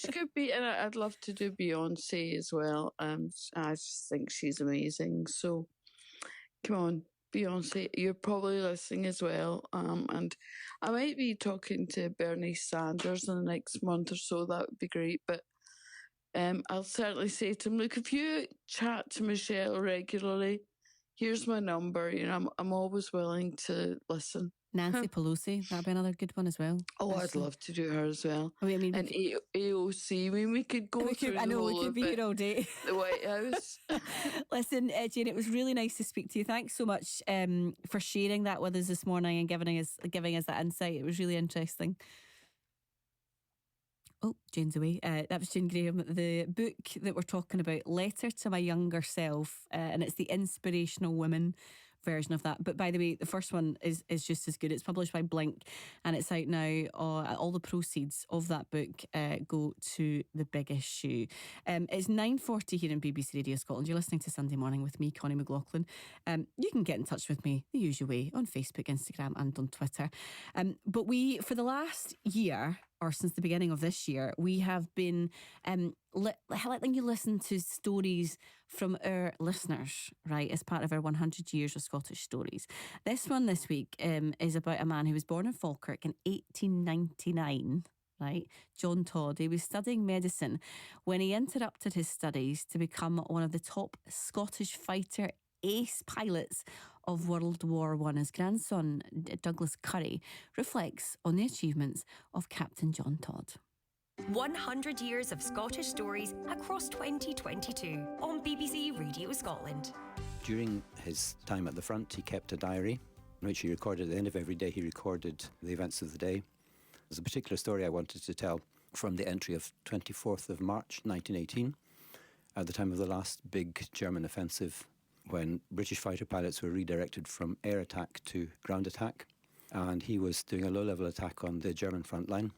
Speaker 13: And I'd love to do Beyonce as well. I just think she's amazing. So come on, Beyonce, you're probably listening as well. And I might be talking to Bernie Sanders in the next month or so. That would be great. But I'll certainly say to him, look, if you chat to Michelle regularly, here's my number. I'm always willing to listen.
Speaker 1: Nancy Pelosi, that'd be another good one as well.
Speaker 13: Oh, I'd love to do her as well.
Speaker 1: I mean,
Speaker 13: and AOC, we could go through
Speaker 1: I know, we could be here all day.
Speaker 13: The White House.
Speaker 1: Listen, Jane, it was really nice to speak to you. Thanks so much for sharing that with us this morning and giving us that insight. It was really interesting. Oh, Jane's away. That was Jane Graham. The book that we're talking about, Letter to My Younger Self, and it's the Inspirational Women version of that. But by the way, the first one is just as good. It's published by Blink and it's out now. All the proceeds of that book go to The Big Issue. It's 9:40 here in BBC Radio Scotland. You're listening to Sunday Morning with me, Connie McLaughlin. You can get in touch with me the usual way on Facebook, Instagram and on Twitter. But we, for the last year, or since the beginning of this year, we have been letting you listen to stories from our listeners, right, as part of our 100 Years of Scottish Stories. This one this week is about a man who was born in Falkirk in 1899, right? John Todd. He was studying medicine when he interrupted his studies to become one of the top Scottish fighter ace pilots of World War I. His grandson, Douglas Curry, reflects on the achievements of Captain John Todd.
Speaker 14: 100 Years of Scottish Stories across 2022 on BBC Radio Scotland.
Speaker 15: During his time at the front, he kept a diary in which he recorded, at the end of every day, he recorded the events of the day. There's a particular story I wanted to tell from the entry of 24th of March 1918, at the time of the last big German offensive, when British fighter pilots were redirected from air attack to ground attack. And he was doing a low-level attack on the German front line.